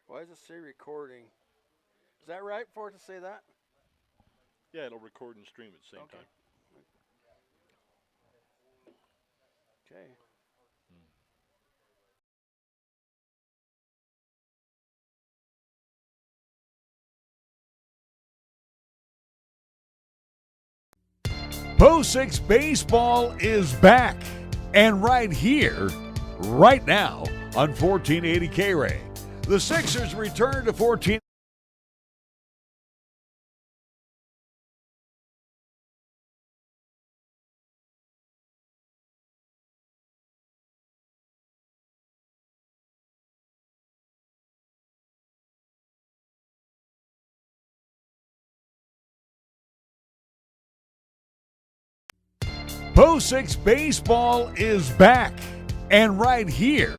Why does it say recording? Is that right for it to say that? Yeah, it'll record and stream at the same Okay. time. Okay. Post 6 Baseball is back. And right here, right now, on 1480 K-Ray. The Sixers return to 14. Post 6 Baseball is back. And right here.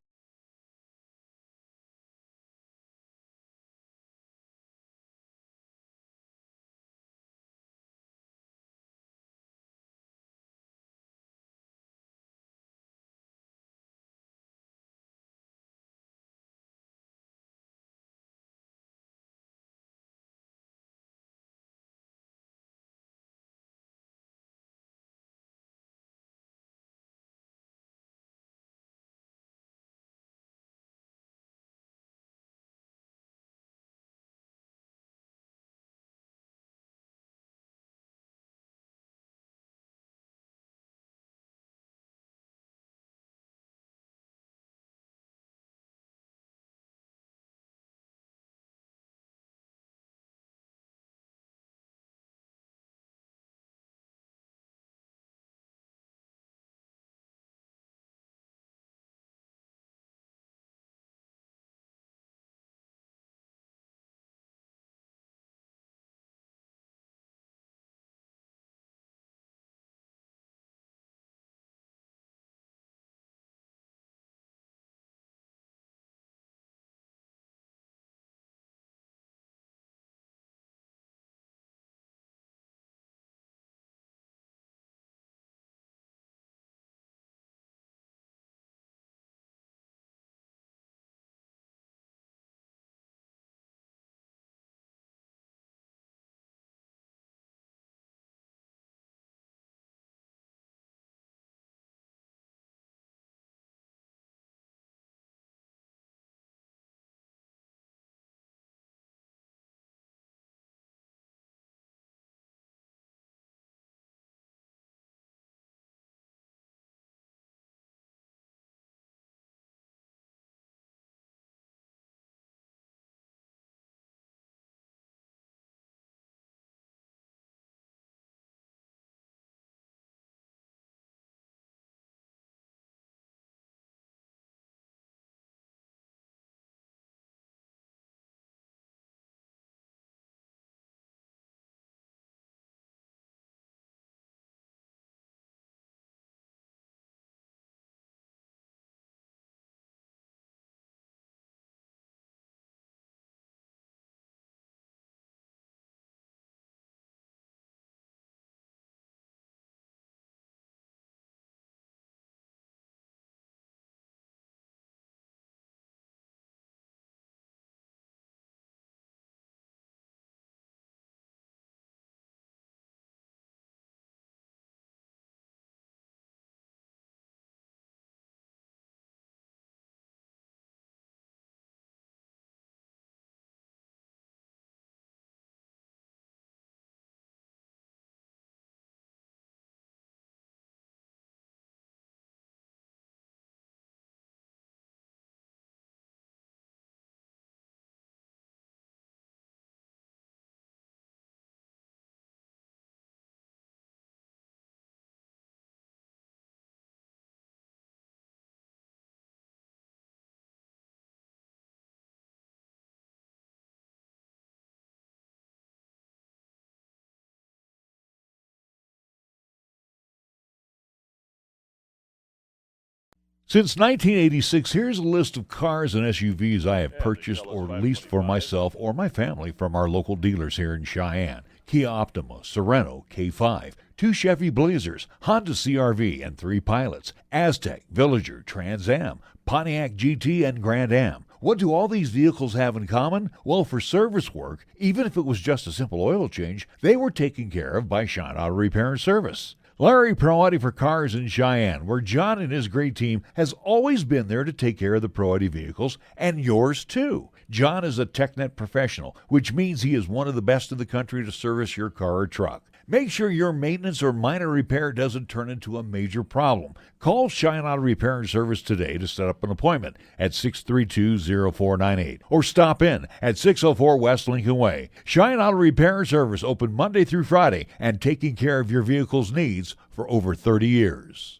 Since 1986, here's a list of cars and SUVs I have purchased or leased for myself or my family from our local dealers here in Cheyenne. Kia Optima, Sorento, K5, 2 Chevy Blazers, Honda CR-V and 3 Pilots, Aztek, Villager, Trans Am, Pontiac GT and Grand Am, What do all these vehicles have in common? Well, for service work, even if it was just a simple oil change, they were taken care of by Shine Auto Repair and Service. Larry Pro Audi for Cars in Cheyenne, where John and his great team has always been there to take care of the Pro Audi vehicles, and yours too. John is a TechNet professional, which means he is one of the best in the country to service your car or truck. Make sure your maintenance or minor repair doesn't turn into a major problem. Call Shine Auto Repair and Service today to set up an appointment at 632-0498 or stop in at 604 West Lincoln Way. Shine Auto Repair and Service open Monday through Friday and taking care of your vehicle's needs for over 30 years.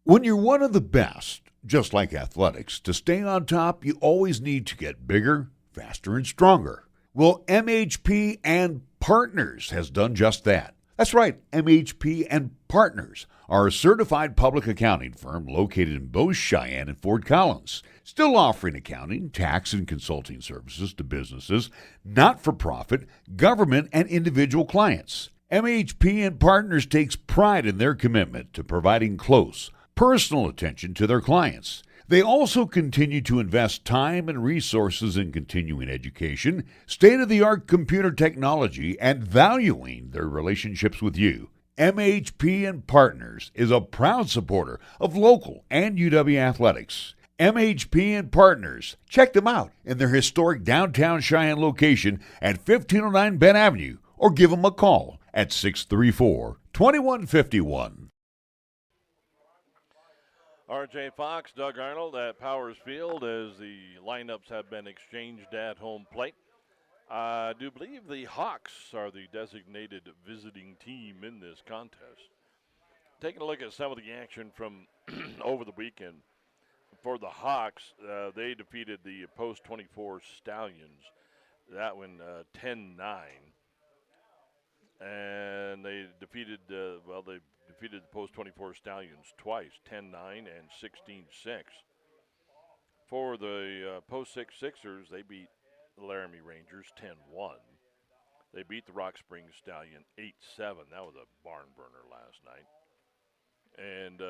When you're one of the best, just like athletics, to stay on top, you always need to get bigger, faster, and stronger. Well, MHP and Partners has done just that. That's right, MHP and Partners are a certified public accounting firm located in both Cheyenne and Fort Collins, still offering accounting, tax, and consulting services to businesses, not-for-profit, government, and individual clients. MHP and Partners takes pride in their commitment to providing close, personal attention to their clients. They also continue to invest time and resources in continuing education, state-of-the-art computer technology, and valuing their relationships with you. MHP and Partners is a proud supporter of local and UW athletics. MHP and Partners. Check them out in their historic downtown Cheyenne location at 1509 Bend Avenue, or give them a call at 634-2151. RJ Fox, Doug Arnold at Powers Field as the lineups have been exchanged at home plate. I do believe the Hawks are the designated visiting team in this contest. Taking a look at some of the action from over the weekend. For the Hawks, they defeated the Post 24 Stallions. That one 10-9. And they defeated, they defeated the Post 24 Stallions twice, 10-9 and 16-6. For the Post 6 Sixers, they beat the Laramie Rangers 10-1. They beat the Rock Springs Stallion 8-7. That was a barn burner last night. And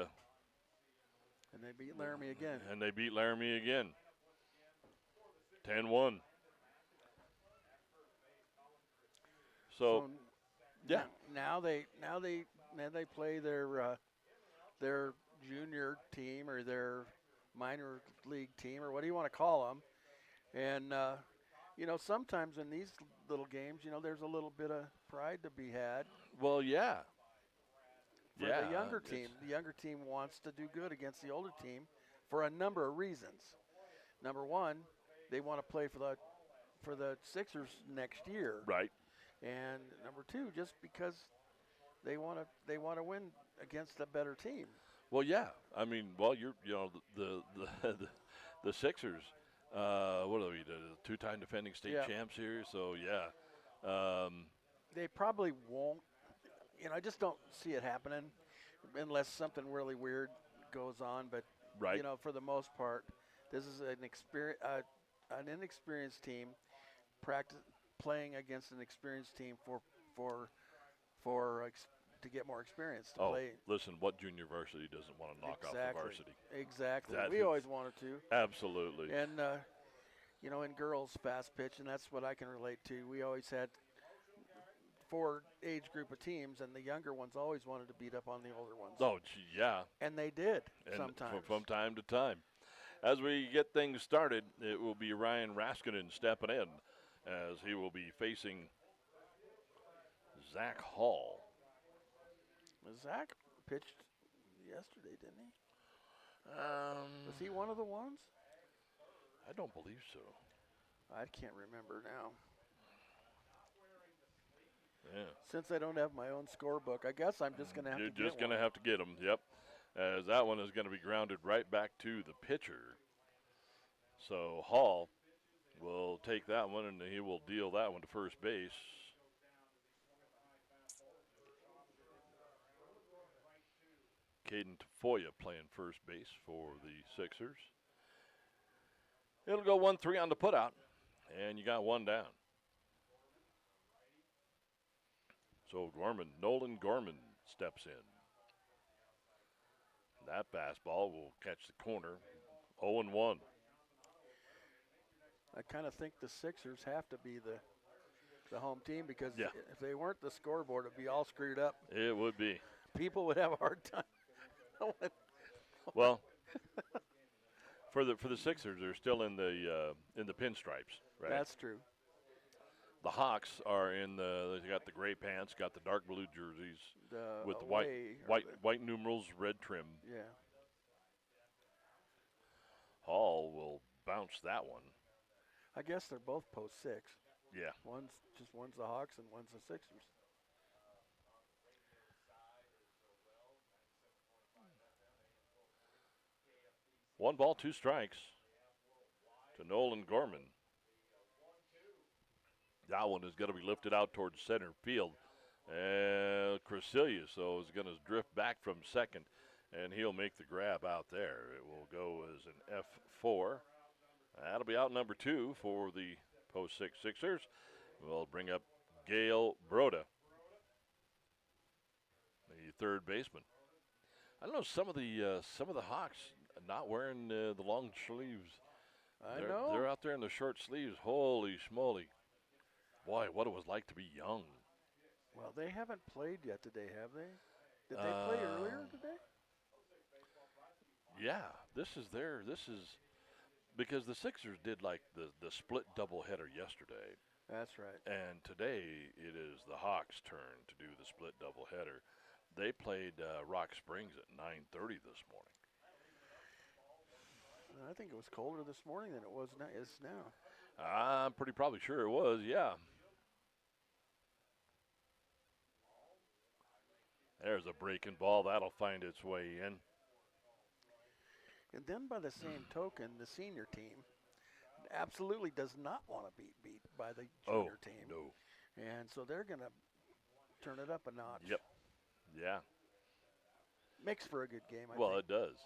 they beat Laramie again. And they beat Laramie again. 10-1. So yeah. Now they play their junior team or their minor league team or what do you want to call them? And sometimes in these little games, there's a little bit of pride to be had. Well, yeah. For the younger team. The younger team wants to do good against the older team for a number of reasons. Number one, they want to play for the Sixers next year. Right. And number two, just because they want to win against a better team. Well, yeah. I mean, the Sixers. What are we? The two-time defending state champs here. So yeah. They probably won't. I just don't see it happening unless something really weird goes on. But right. For the most part, this is an inexperienced team playing against an experienced team to get more experience to play. Listen, what junior varsity doesn't want to knock off the varsity? Exactly. We always wanted to. Absolutely. And in girls fast pitch, and that's what I can relate to. We always had 4 age group of teams, and the younger ones always wanted to beat up on the older ones. Oh, gee, yeah. And they did and sometimes. From time to time. As we get things started, it will be Ryan Raskinen stepping in as he will be facing Zach Hall. Zach pitched yesterday, didn't he? Was he one of the ones? I don't believe so. I can't remember now. Yeah. Since I don't have my own scorebook, I guess I'm just going to have to get one. You're just going to have to get them, yep. As that one is going to be grounded right back to the pitcher. So Hall will take that one, and he will deal that one to first base. Caden Tafoya playing first base for the Sixers. It'll go 1-3 on the putout, and you got one down. So Nolan Gorman steps in. That fastball will catch the corner. 0-1. I kind of think the Sixers have to be the home team because Yeah. if they weren't the scoreboard, it'd be all screwed up. It would be. People would have a hard time. Well, for the Sixers, they're still in the pinstripes, right? That's true. The Hawks are they got the gray pants, got the dark blue jerseys with the white numerals, red trim. Yeah. Hall will bounce that one. I guess they're both post 6. Yeah. One's the Hawks and one's the Sixers. One ball, 2 strikes to Nolan Gorman. That one is going to be lifted out towards center field. And Crescilius, though, is going to drift back from second, and he'll make the grab out there. It will go as an F4. That'll be out number 2 for the post 6 Sixers. We'll bring up Gail Broda, the third baseman. I don't know, some of the Hawks not wearing the long sleeves. I know. They're out there in the short sleeves. Holy schmoly. Boy, what it was like to be young. Well, they haven't played yet today, have they? Did they play earlier today? Yeah, this is because the Sixers did like the split doubleheader yesterday. That's right. And today it is the Hawks' turn to do the split doubleheader. They played Rock Springs at 9:30 this morning. I think it was colder this morning than it is now. I'm pretty probably sure it was, yeah. There's a breaking ball. That'll find its way in. And then by the same token, the senior team absolutely does not want to be beat by the junior team. No. And so they're going to turn it up a notch. Yep. Yeah. Makes for a good game, I Well, think. it does.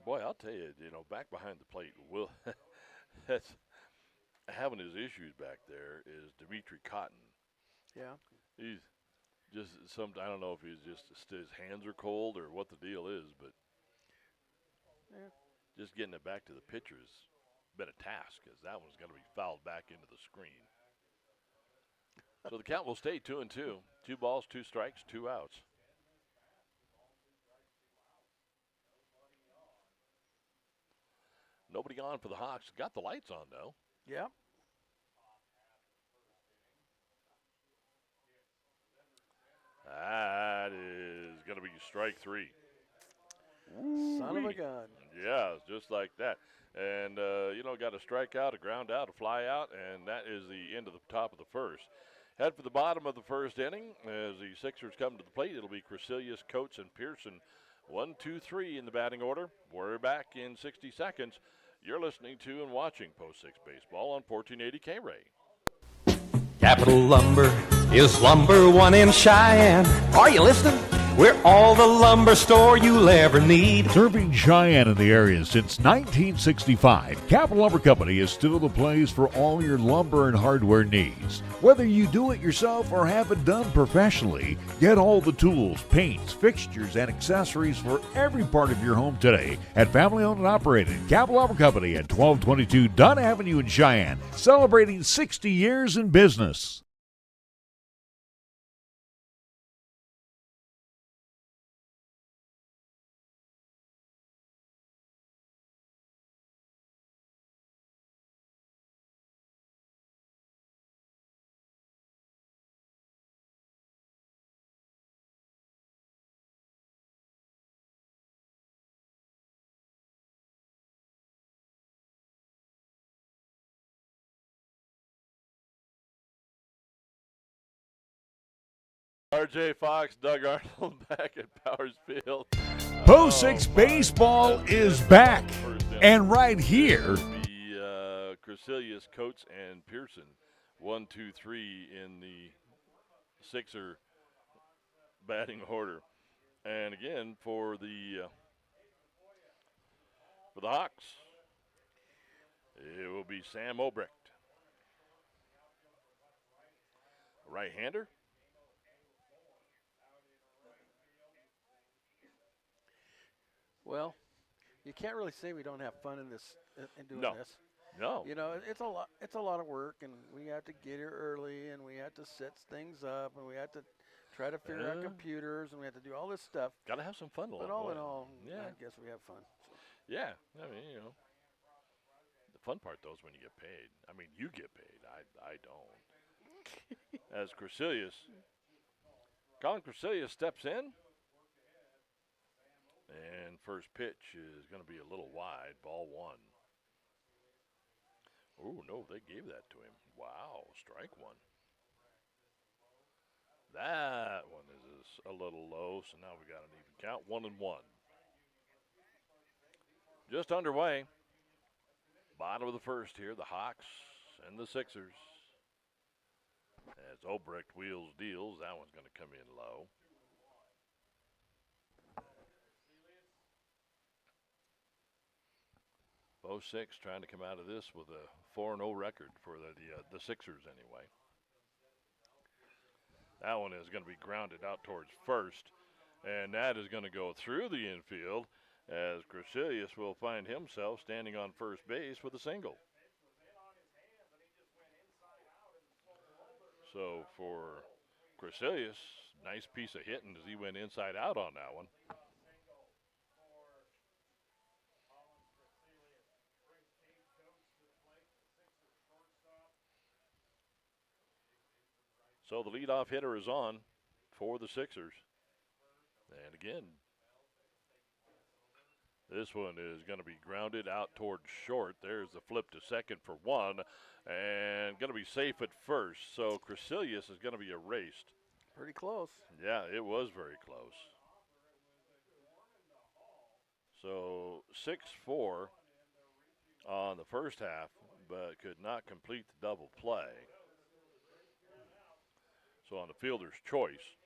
Boy, I'll tell you, back behind the plate, that's having his issues back there is Dimitri Cotton. Yeah. He's just I don't know if he's just his hands are cold or what the deal is, but just getting it back to the pitcher's been a task because that one's going to be fouled back into the screen. So the count will stay 2-2. 2 balls, 2 strikes, 2 outs. Nobody on for the Hawks. Got the lights on, though. Yeah. That is going to be strike 3. Son of a gun. Yeah, just like that. And, got a strikeout, a ground out, a fly out, and that is the end of the top of the first. Head for the bottom of the first inning as the Sixers come to the plate. It'll be Crescilius, Coates, and Pearson. 1, 2, 3 in the batting order. We're back in 60 seconds. You're listening to and watching Post 6 Baseball on 1480 K-Ray. Capital Lumber is number 1 in Cheyenne. Are you listening? We're all the lumber store you'll ever need. Serving Cheyenne and the area since 1965, Capital Lumber Company is still the place for all your lumber and hardware needs. Whether you do it yourself or have it done professionally, get all the tools, paints, fixtures, and accessories for every part of your home today at family-owned and operated Capital Lumber Company at 1222 Dunn Avenue in Cheyenne, celebrating 60 years in business. RJ Fox, Doug Arnold back at Powers Field. Post 6 Baseball is back. And right here, the Crescilius, Coates, and Pearson. 1, 2, 3 in the Sixer batting order. And again, for the Hawks, it will be Sam Obrecht. Right-hander. Well, you can't really say we don't have fun in this in doing No. this. No. You know, it's a lot. It's a lot of work, and we have to get here early, and we have to set things up, and we have to try to figure out computers, and we have to do all this stuff. Got to have some fun along But the all way. in all, Yeah. I guess we have fun. So. Yeah. I mean, you know, the fun part though is when you get paid. I mean, you get paid. I don't. As Colin Cresilius steps in, and first pitch is going to be a little wide, ball 1. Oh no, they gave that to him. Wow, strike 1. That one is a little low, so now we got an even count, 1-1. Just underway. Bottom of the first here, the Hawks and the Sixers. As Obrecht wheels deals, that one's going to come in low. Bo Six trying to come out of this with a 4-0 record for the Sixers anyway. That one is going to be grounded out towards first, and that is going to go through the infield as Cresilius will find himself standing on first base with a single. So for Cresilius, nice piece of hitting as he went inside out on that one. So the leadoff hitter is on for the Sixers. And again, this one is going to be grounded out towards short. There's the flip to second for 1, and going to be safe at first. So Cresilius is going to be erased. Pretty close. Yeah, it was very close. So 6-4 on the first half, but could not complete the double play. So on the fielder's choice.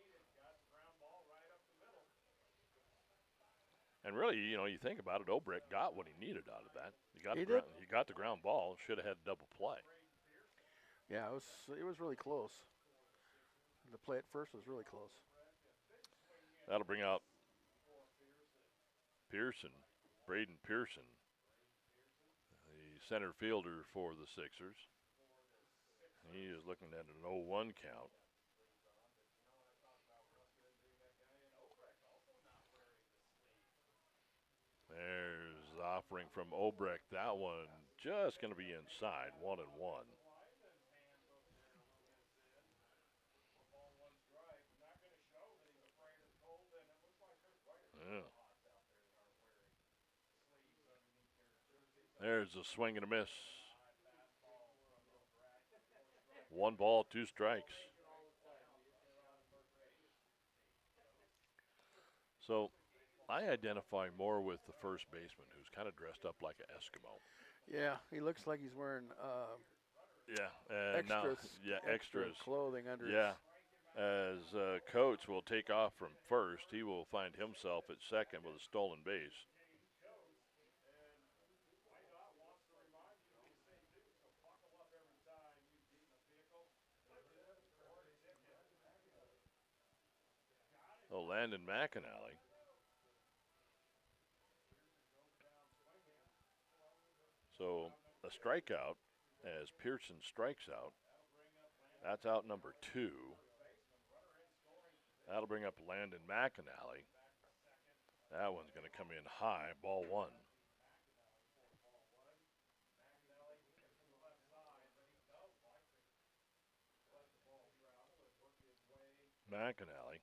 And really, you know, you think about it, Obrecht got what he needed out of that. He got the ground ball. Should have had a double play. Yeah, it was really close. The play at first was really close. That'll bring out Pearson, Braden Pearson, the center fielder for the Sixers. He is looking at an 0-1 count. There's the offering from Obrecht. That one just going to be inside, 1-1. Yeah. There's a swing and a miss. 1 ball, 2 strikes. So I identify more with the first baseman, who's kind of dressed up like an Eskimo. Yeah, he looks like he's wearing extras clothing under. Yeah, as Coates will take off from first, he will find himself at second with a stolen base. Oh, Landon McAnally. So a strikeout as Pearson strikes out. That's out number 2. That'll bring up Landon McAnally. That one's going to come in high, ball 1. McAnally.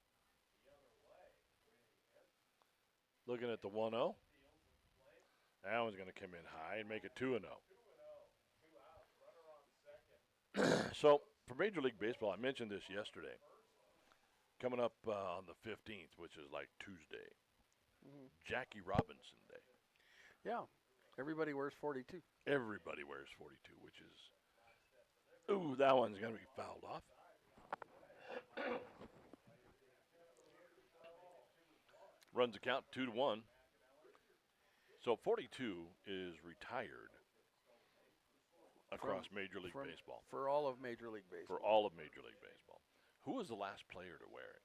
Looking at the 1-0. That one's going to come in high and make it 2-0. So, for Major League Baseball, I mentioned this yesterday. Coming up on the 15th, which is like Tuesday, Jackie Robinson Day. Yeah, everybody wears 42. Everybody wears 42, which is, ooh, that one's going to be fouled off. Runs the count 2-1. So 42 is retired across Major League Baseball. For all of Major League Baseball. For all of Major League Baseball. Who was the last player to wear it?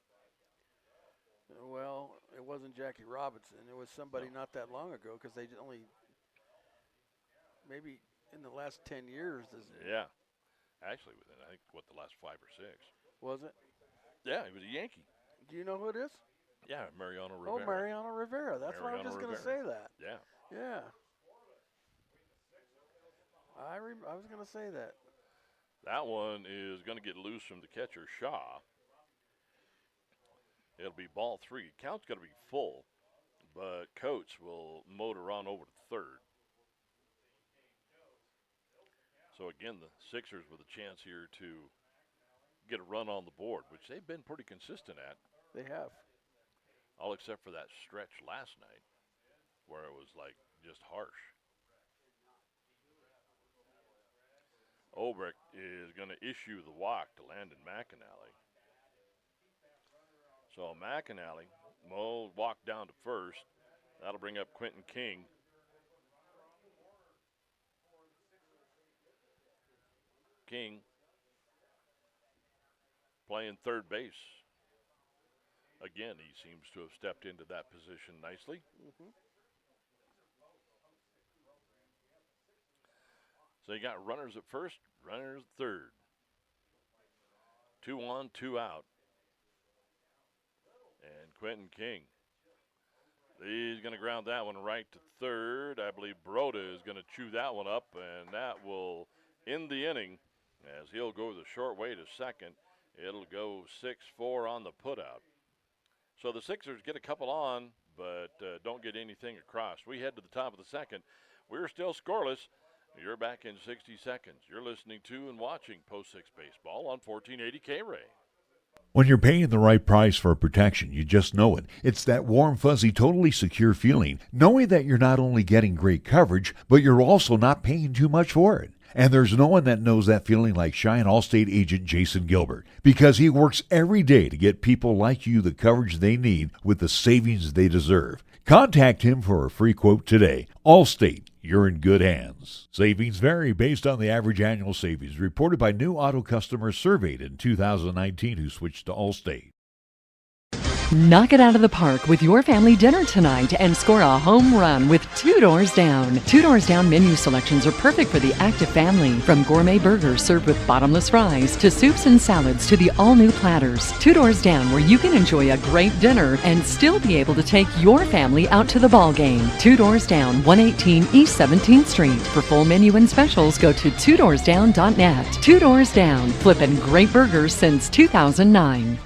Well, it wasn't Jackie Robinson. It was somebody not that long ago because they only, maybe in the last 10 years. Yeah. Actually, within, I think, the last 5 or 6. Was it? Yeah, he was a Yankee. Do you know who it is? Yeah, Mariano Rivera. Oh, Mariano Rivera. That's what I was Mariano just going to Rivera. say that. Yeah. Yeah. I was going to say that. That one is going to get loose from the catcher, Shaw. It'll be ball 3. Count's going to be full, but Coates will motor on over to third. So again, the Sixers with a chance here to get a run on the board, which they've been pretty consistent at. They have. All except for that stretch last night where it was like just harsh. Obrecht is going to issue the walk to Landon McAnally. So McAnally will walk down to first. That'll bring up Quentin King. King playing third base. Again, he seems to have stepped into that position nicely. Mm-hmm. So you got runners at first, runners at third. 2 on, 2 out. And Quentin King. He's going to ground that one right to third. I believe Broda is going to chew that one up, and that will end the inning as he'll go the short way to second. It'll go 6-4 on the putout. So the Sixers get a couple on, but don't get anything across. We head to the top of the second. We're still scoreless. You're back in 60 seconds. You're listening to and watching Post 6 Baseball on 1480 K-Ray. When you're paying the right price for protection, you just know it. It's that warm, fuzzy, totally secure feeling, knowing that you're not only getting great coverage, but you're also not paying too much for it. And there's no one that knows that feeling like Cheyenne Allstate agent Jason Gilbert, because he works every day to get people like you the coverage they need with the savings they deserve. Contact him for a free quote today. Allstate, you're in good hands. Savings vary based on the average annual savings reported by new auto customers surveyed in 2019 who switched to Allstate. Knock it out of the park with your family dinner tonight and score a home run with Two Doors Down. Two Doors Down menu selections are perfect for the active family. From gourmet burgers served with bottomless fries to soups and salads to the all-new platters. Two Doors Down, where you can enjoy a great dinner and still be able to take your family out to the ball game. Two Doors Down, 118 East 17th Street. For full menu and specials, go to twodoorsdown.net. Two Doors Down, flipping great burgers since 2009.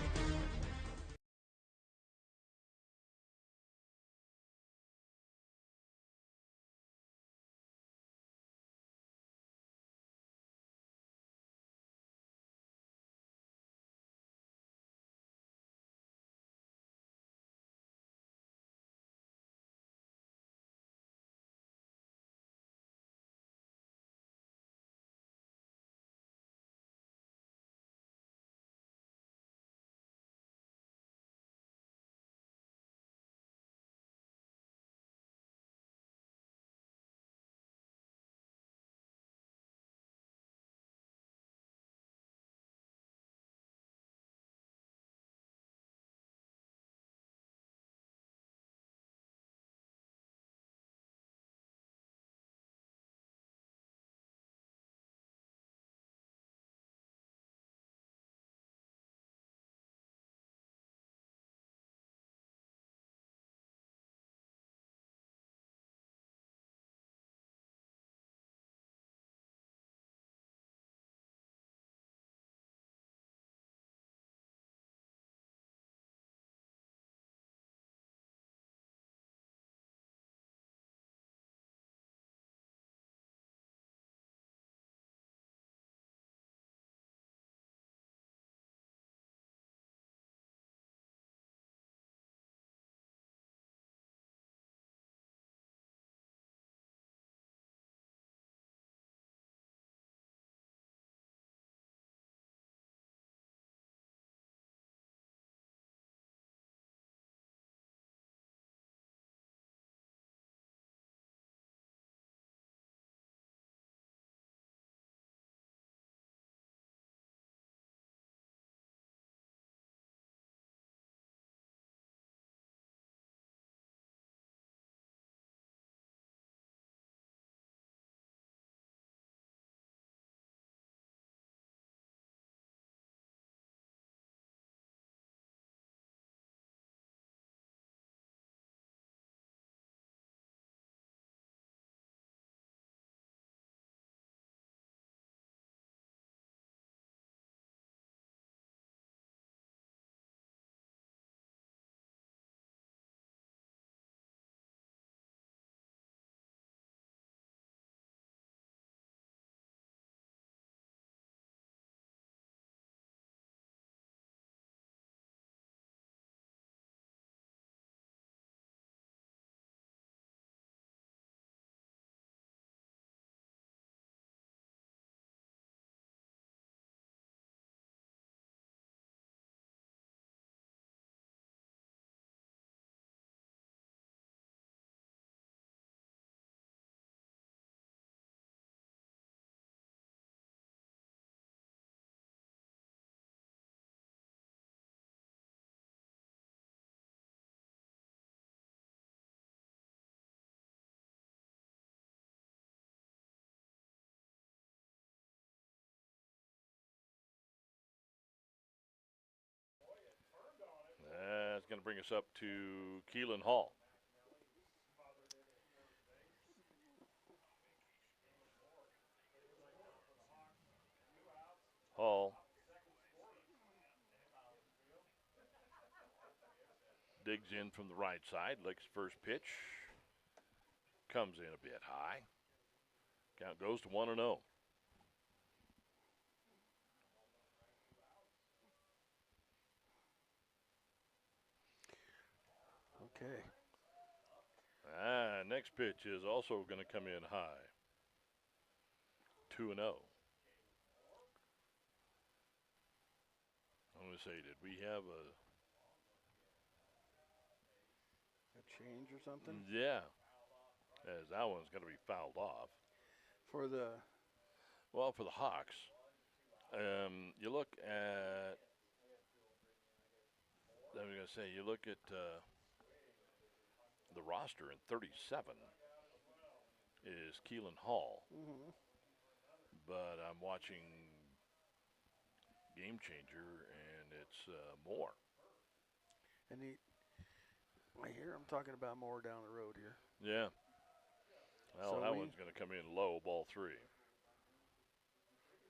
going to bring us up to Keelan Hall. Hall digs in from the right side, licks first pitch, comes in a bit high. Count goes to 1-0. Okay. Next pitch is also going to come in high. 2-0. I'm going to say, did we have a change or something? Yeah. As that one's going to be fouled off. For the Hawks. You look at, I was going to say, you look at the roster, and 37 is Keelan Hall. Mm-hmm. But I'm watching Game Changer, and it's Moore. And I hear him talking about more down the road here. Yeah. Well, So that one's going to come in low, ball 3.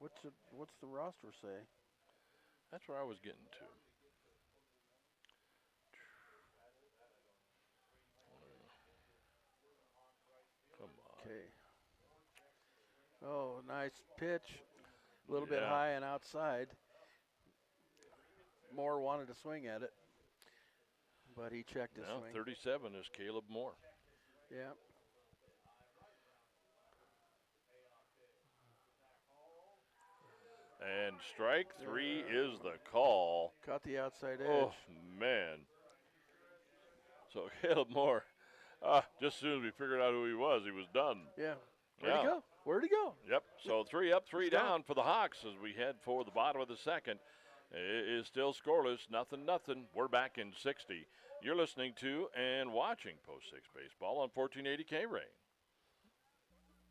What's the roster say? That's where I was getting to. Come on. Okay. Oh, nice pitch. A little bit Yeah. high and outside. Moore wanted to swing at it, but he checked his Now, swing. 37 is Caleb Moore. Yeah. And strike 3 is the call. Caught the outside edge. Oh, man. So Caleb Moore, just as soon as we figured out who he was done. Yeah. Where'd he Yeah. go? Where'd he go? Yep. So 3 up, 3 He's gone. down for the Hawks as we head for the bottom of the second. It is still scoreless, nothing. We're back in 60. You're listening to and watching Post 6 Baseball on 1480 K-Ray.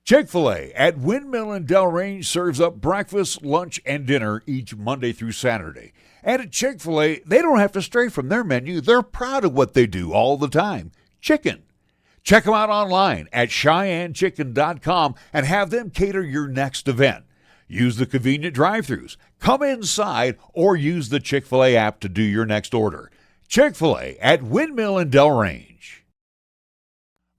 Chick-fil-A at Windmill and Delrange serves up breakfast, lunch, and dinner each Monday through Saturday. And at Chick-fil-A, they don't have to stray from their menu. They're proud of what they do all the time. Chicken. Check them out online at CheyenneChicken.com and have them cater your next event. Use the convenient drive-thrus. Come inside or use the Chick-fil-A app to do your next order. Chick-fil-A at Windmill and Delrange.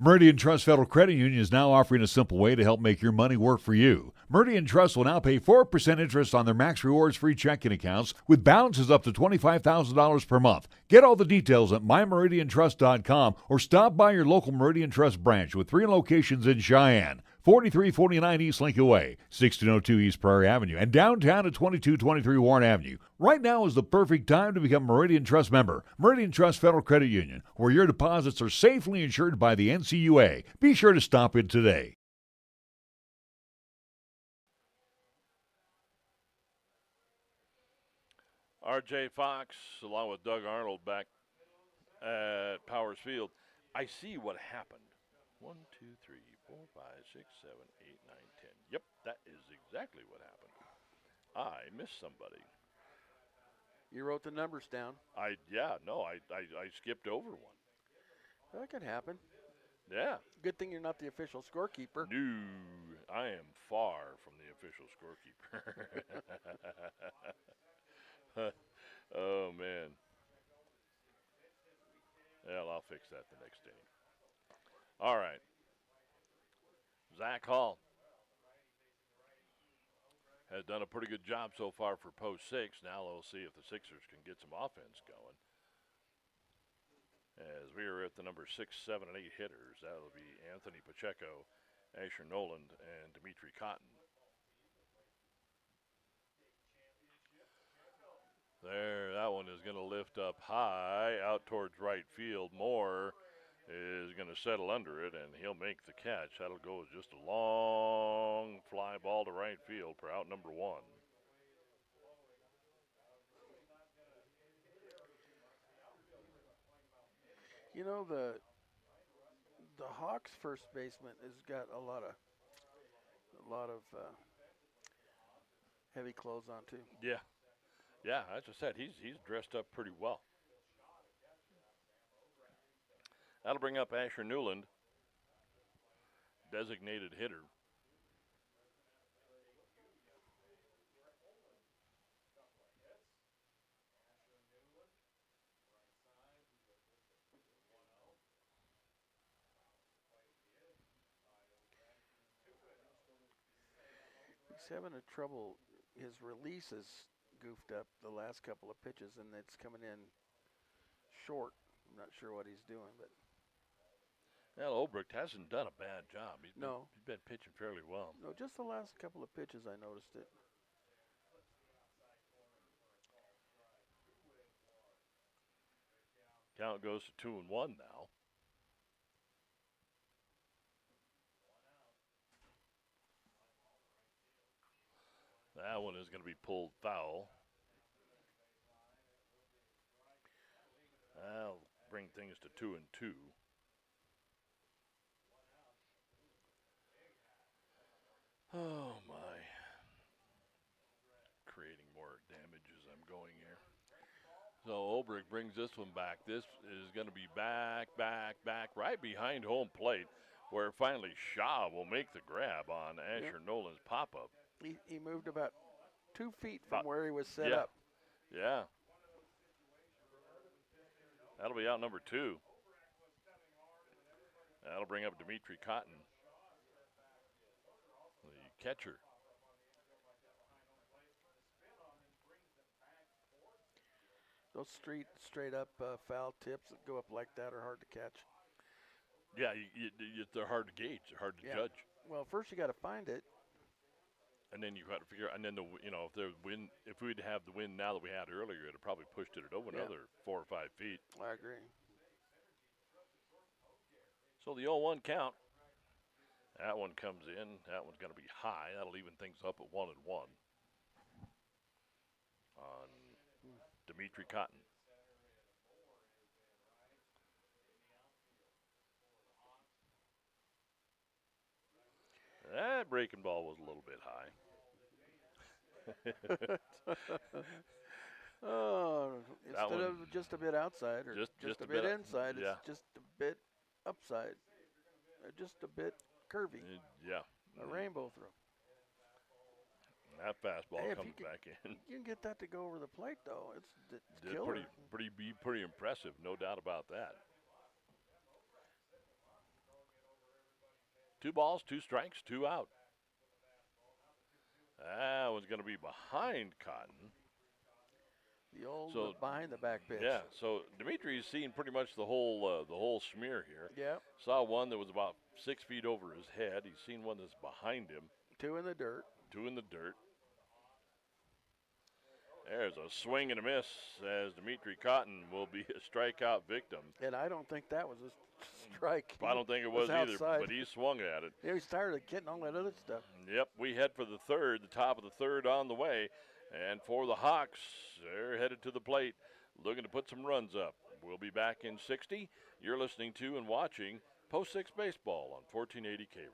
Meridian Trust Federal Credit Union is now offering a simple way to help make your money work for you. Meridian Trust will now pay 4% interest on their Max Rewards free checking accounts with balances up to $25,000 per month. Get all the details at mymeridiantrust.com or stop by your local Meridian Trust branch with 3 locations in Cheyenne. 4349 East Lincoln Way, 1602 East Prairie Avenue, and downtown at 2223 Warren Avenue. Right now is the perfect time to become a Meridian Trust member. Meridian Trust Federal Credit Union, where your deposits are safely insured by the NCUA. Be sure to stop in today. R.J. Fox, along with Doug Arnold, back at Powers Field. I see what happened. 1, 2, 3, 4, 5, 6, 7, 8, 9, 10. Yep, that is exactly what happened. I missed somebody. You wrote the numbers down. I skipped over one. That could happen. Yeah. Good thing you're not the official scorekeeper. No, I am far from the official scorekeeper. Oh, man. Well, I'll fix that the next inning. All right. Zach Hall has done a pretty good job so far for Post 6. Now we'll see if the Sixers can get some offense going. As we are at the number 6, 7, and 8 hitters, that'll be Anthony Pacheco, Asher Noland, and Dimitri Cotton. There, that one is going to lift up high out towards right field. Moore is going to settle under it, and he'll make the catch. That'll go as just a long fly ball to right field for out number 1. You know, the Hawks first baseman has got a lot of heavy clothes on too. Yeah. Yeah, as I said, he's dressed up pretty well. That'll bring up Asher Newland, designated hitter. He's having a trouble. His release is goofed up the last couple of pitches, and it's coming in short. I'm not sure what he's doing, but Well, Obrecht hasn't done a bad job. He's been pitching fairly well. no, just the last couple of pitches I noticed it. Count goes to 2-1 now. That one is going to be pulled foul. That'll bring things to 2-2. Oh my. Creating more damage as I'm going here. So Obrecht brings this one back. This is going to be back, right behind home plate, where finally Shaw will make the grab on Asher Nolan's pop-up. He moved about 2 feet from where he was set up. Yeah. That'll be out number 2. That'll bring up Dimitri Cotton, the catcher. Those straight up foul tips that go up like that are hard to catch. Yeah, they're hard to gauge. They're hard to judge. Well, first you got to find it. And then you got to figure, and then if we'd have the wind now that we had earlier, it'd have probably pushed it over another 4 or 5 feet. I agree. So the 0-1 count. That one comes in. That one's going to be high. That'll even things up at 1-1 on Dimitri Cotton. That breaking ball was a little bit high. Oh, instead of just a bit outside or just a bit inside, it's just a bit upside, just a bit curvy. Yeah. A rainbow throw. That fastball comes back in. You can get that to go over the plate, though. It's killer. Pretty impressive, no doubt about that. 2 balls, 2 strikes, 2 out. That one's going to be behind Cotton. The old behind the back pitch. Yeah, so Dimitri's seen pretty much the whole smear here. Yeah. Saw one that was about 6 feet over his head. He's seen one that's behind him. 2 in the dirt. 2 in the dirt. There's a swing and a miss as Dimitri Cotton will be a strikeout victim. And I don't think that was a strike. I don't think it was either, but he swung at it. Yeah, he's tired of getting all that other stuff. Yep, we head for the third, the top of the third on the way. And for the Hawks, they're headed to the plate, looking to put some runs up. We'll be back in 60. You're listening to and watching Post 6 Baseball on 1480 K-Ray.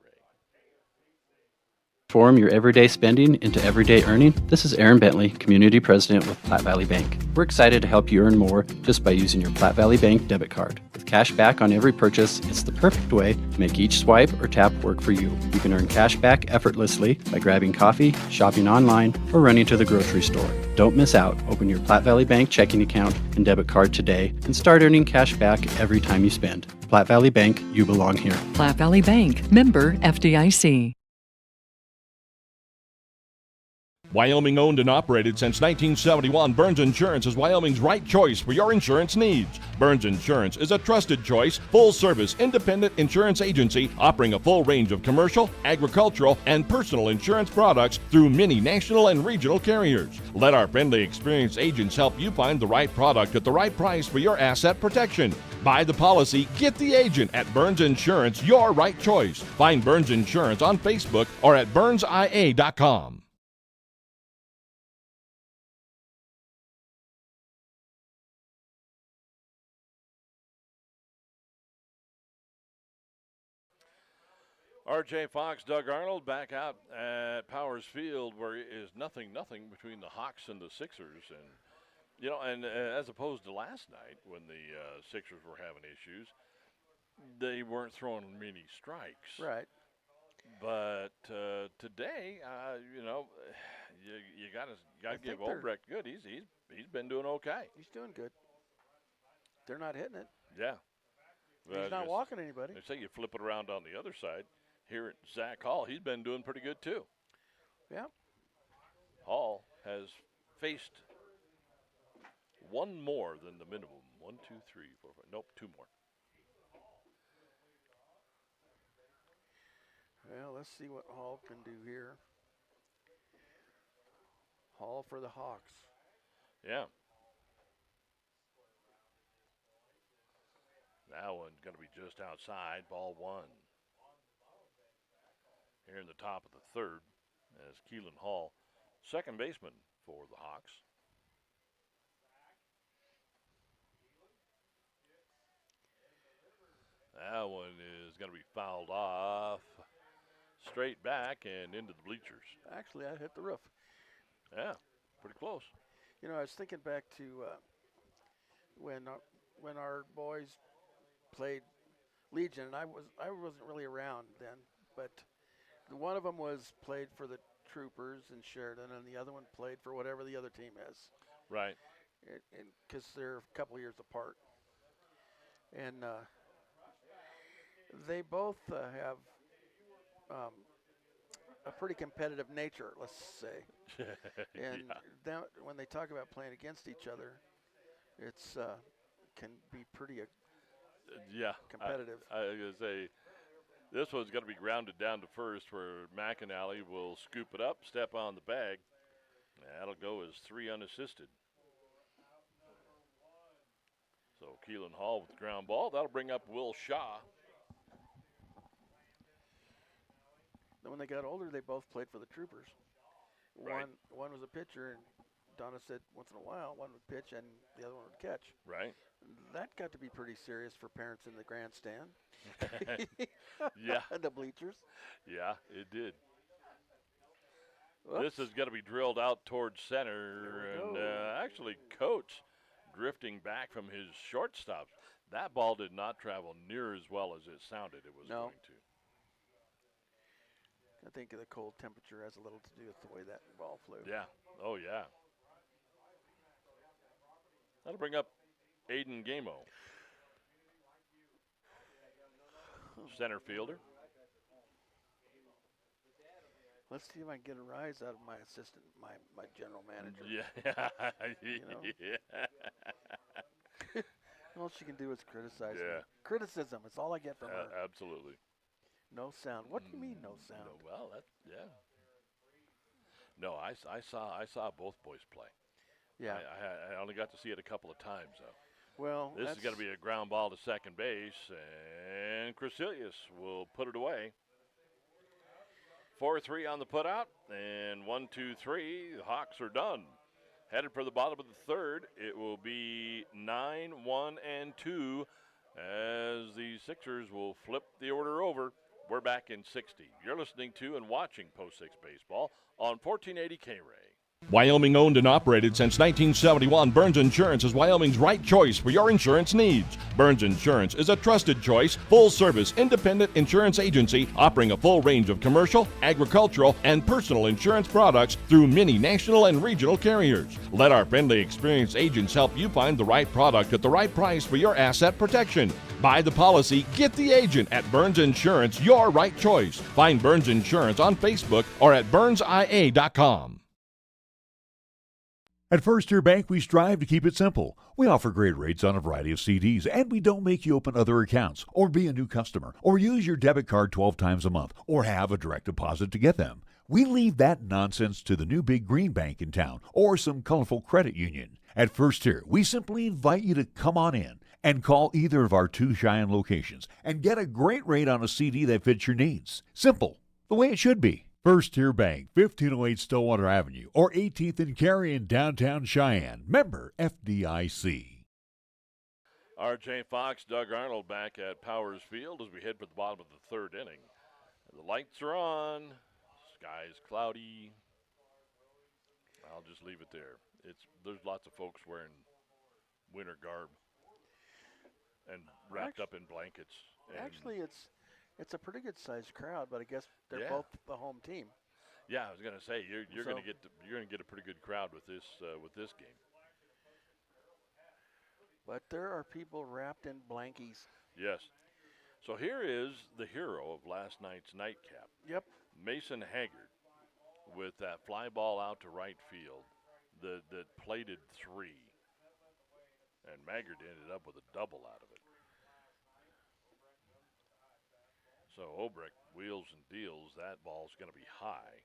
Transform your everyday spending into everyday earning. This is Aaron Bentley, Community President with Platte Valley Bank. We're excited to help you earn more just by using your Platte Valley Bank debit card. With cash back on every purchase, it's the perfect way to make each swipe or tap work for you. You can earn cash back effortlessly by grabbing coffee, shopping online, or running to the grocery store. Don't miss out. Open your Platte Valley Bank checking account and debit card today and start earning cash back every time you spend. Platte Valley Bank, you belong here. Platte Valley Bank, member FDIC. Wyoming owned and operated since 1971, Burns Insurance is Wyoming's right choice for your insurance needs. Burns Insurance is a trusted choice, full-service, independent insurance agency offering a full range of commercial, agricultural, and personal insurance products through many national and regional carriers. Let our friendly, experienced agents help you find the right product at the right price for your asset protection. Buy the policy, get the agent at Burns Insurance, your right choice. Find Burns Insurance on Facebook or at burnsia.com. R.J. Fox, Doug Arnold back out at Powers Field, where it is nothing between the Hawks and the Sixers. And, as opposed to last night when the Sixers were having issues, they weren't throwing many strikes. Right. But today, you gotta I give think they're- Obrecht good. He's been doing okay. He's doing good. They're not hitting it. Yeah. He's not walking anybody. They say you flip it around on the other side. Here at Zach Hall, he's been doing pretty good too. Yeah. Hall has faced one more than the minimum. 1, 2, 3, 4, 5. Nope, 2 more. Well, let's see what Hall can do here. Hall for the Hawks. Yeah. That one's going to be just outside, ball 1. Here in the top of the third, as Keelan Hall, second baseman for the Hawks. That one is going to be fouled off, straight back and into the bleachers. Actually, I hit the roof. Yeah, pretty close. You know, I was thinking back to when our boys played Legion, and I wasn't really around then, but one of them played for the Troopers in Sheridan, and the other one played for whatever the other team is. Right. Because they're a couple years apart, and they both have a pretty competitive nature, let's say. And when they talk about playing against each other, it's can be pretty competitive. I was going to say, this one's going to be grounded down to first, where McAnally will scoop it up, step on the bag. That'll go as 3 unassisted. So Keelan Hall with the ground ball. That'll bring up Will Shaw. Then when they got older, they both played for the Troopers. Right. One was a pitcher, and Donna said once in a while one would pitch and the other one would catch. Right. That got to be pretty serious for parents in the grandstand. Yeah. And the bleachers. Yeah, it did. Whoops. This is going to be drilled out towards center, There we and go. actually Coates drifting back from his shortstop. That ball did not travel near as well as it sounded it was No. going to. I think the cold temperature has a little to do with the way that ball flew. Yeah. Oh, yeah. That'll bring up Aiden Gamo, center fielder. Let's see if I can get a rise out of my assistant, my general manager. Yeah. know? Yeah. All she can do is criticize Yeah. me. Criticism is all I get from her. Absolutely. No sound. What do you mean no sound? No, well, yeah. No, I saw both boys play. Yeah. I only got to see it a couple of times, though. Well, This is going to be a ground ball to second base, and Crecilius will put it away. 4-3 on the putout, and 1, 2, 3. The Hawks are done. Headed for the bottom of the third. It will be 9, 1, and 2 as the Sixers will flip the order over. We're back in 60. You're listening to and watching Post 6 Baseball on 1480 K-Ray. Wyoming owned and operated since 1971, Burns Insurance is Wyoming's right choice for your insurance needs. Burns Insurance is a trusted choice, full-service, independent insurance agency offering a full range of commercial, agricultural, and personal insurance products through many national and regional carriers. Let our friendly, experienced agents help you find the right product at the right price for your asset protection. Buy the policy, get the agent at Burns Insurance, your right choice. Find Burns Insurance on Facebook or at burnsia.com. At First Tier Bank, we strive to keep it simple. We offer great rates on a variety of CDs, and we don't make you open other accounts, or be a new customer, or use your debit card 12 times a month, or have a direct deposit to get them. We leave that nonsense to the new big green bank in town, or some colorful credit union. At First Tier, we simply invite you to come on in and call either of our 2 Cheyenne locations and get a great rate on a CD that fits your needs. Simple, the way it should be. First Tier Bank, 1508 Stillwater Avenue, or 18th and Cary in downtown Cheyenne. Member FDIC. R.J. Fox, Doug Arnold back at Powers Field as we head for the bottom of the third inning. The lights are on. Sky's cloudy. I'll just leave it there. There's lots of folks wearing winter garb and wrapped up in blankets. And Actually, it's a pretty good sized crowd, but I guess they're Yeah. both the home team. yeah, I was going to say you're going So- to get a pretty good crowd with this game. But there are people wrapped in blankies. Yes. So here is the hero of last night's nightcap, Yep. Mason Haggard, with that fly ball out to right field that plated 3. And Maggard ended up with a double out of it. So Obrecht wheels and deals. That ball's going to be high.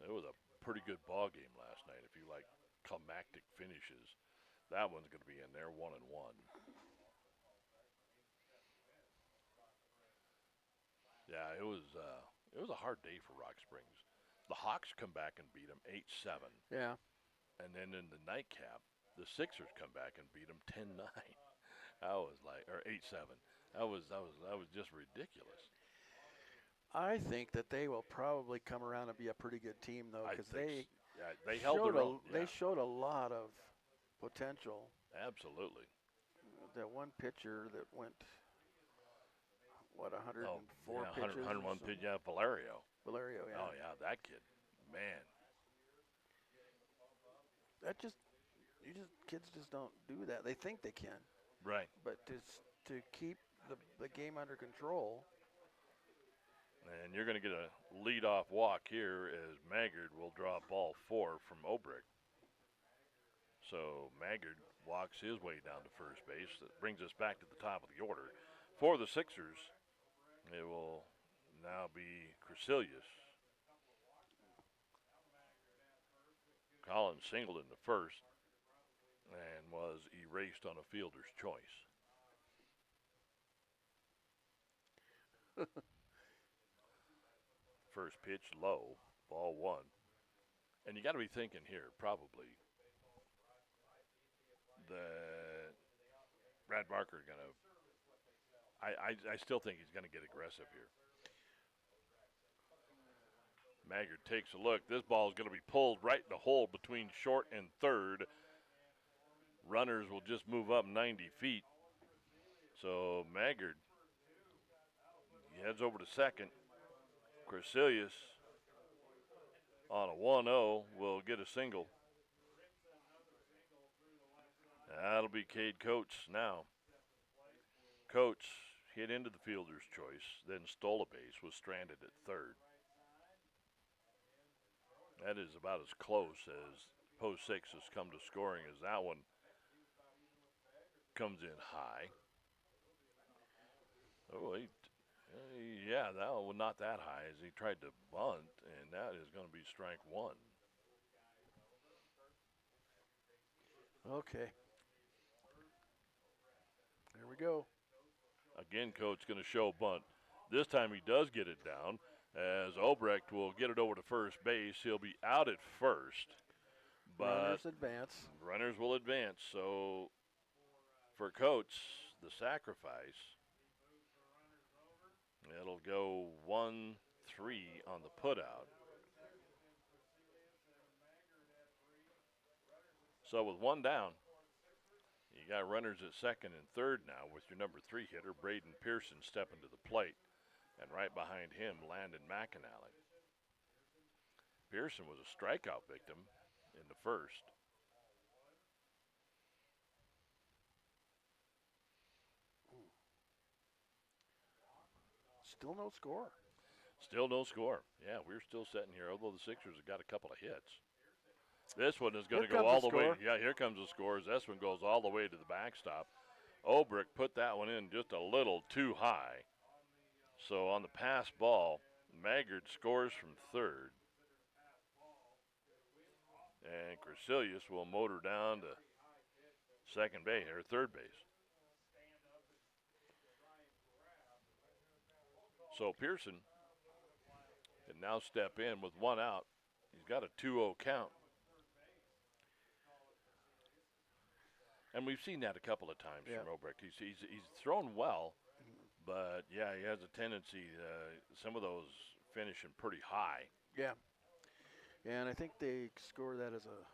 It was a pretty good ball game last night. If you like climactic finishes, that one's going to be in there 1-1. Yeah, it was a hard day for Rock Springs. The Hawks come back and beat them 8-7, Yeah. and then in the nightcap, the Sixers come back and beat them 10-9. I was like, or 8-7. That was just ridiculous. I think that they will probably come around and be a pretty good team, though, I because think they showed held their own. They Yeah, showed a lot of potential. absolutely. That one pitcher that went, what, 104 yeah, pitches? 101 pitch. Yeah, Valerio. Valerio, yeah. Oh yeah, that kid, man. Kids just don't do that. They think they can, Right. but to keep the game under control. And you're going to get a leadoff walk here as Maggard will draw ball 4 from Obrecht. So Maggard walks his way down to first base. That brings us back to the top of the order. For the Sixers, it will now be Crecilius. Collins singled in the first and was erased on a fielder's choice. First pitch low, ball 1. And you got to be thinking here, probably, that Brad Barker going to, I still think he's going to get aggressive here. Maggard takes a look. This ball is going to be pulled right in the hole between short and third. Runners will just move up 90 feet. So Maggard heads over to second. Crecilius on a 1-0 will get a single. That'll be Cade Coates now. Coates hit into the fielder's choice, then stole a base, was stranded at third. That is about as close as Post 6 has come to scoring as that one comes in high. Oh, yeah, that one not that high as he tried to bunt, and that is going to be strike 1. Okay. There we go. Again, Coates going to show bunt. This time he does get it down as Obrecht will get it over to first base. He'll be out at first, but Runners advance. runners will advance. So for Coates, the sacrifice, it'll go 1-3 on the putout. So with one down, you got runners at second and third now with your number 3 hitter, Braden Pearson, stepping to the plate. And right behind him, Landon McAnally. Pearson was a strikeout victim in the first. Still no score. Still no score. Yeah, we're still sitting here, although the Sixers have got a couple of hits. This one is going to Here go comes all the the way. score. Yeah, here comes the scores. This one goes all the way to the backstop. Obrecht put that one in just a little too high. So on the pass ball, Maggard scores from third. And Crecilius will motor down to second base, or third base. So Pearson can now step in with one out. He's got a 2-0 count. And we've seen that a couple of times Yeah. from Obrecht. He's thrown well, but yeah, he has a tendency, some of those finishing pretty high. Yeah. And I think they score that as a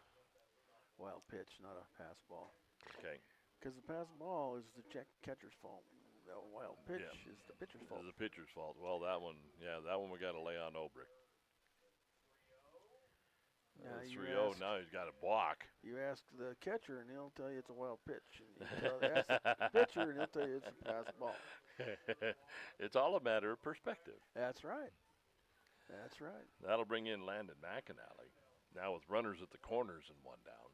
wild pitch, not a pass ball. Okay. because the pass ball is the catcher's fault. The wild pitch is the pitcher's fault. It's the pitcher's fault. Well, that one we got to lay on Obrick. Now 3-0. Now he's got a block. You ask the catcher, and he'll tell you it's a wild pitch. And you ask the pitcher, and he'll tell you it's a pass ball. It's all a matter of perspective. That's right. That's right. That'll bring in Landon McAnally. Now with runners at the corners and one down.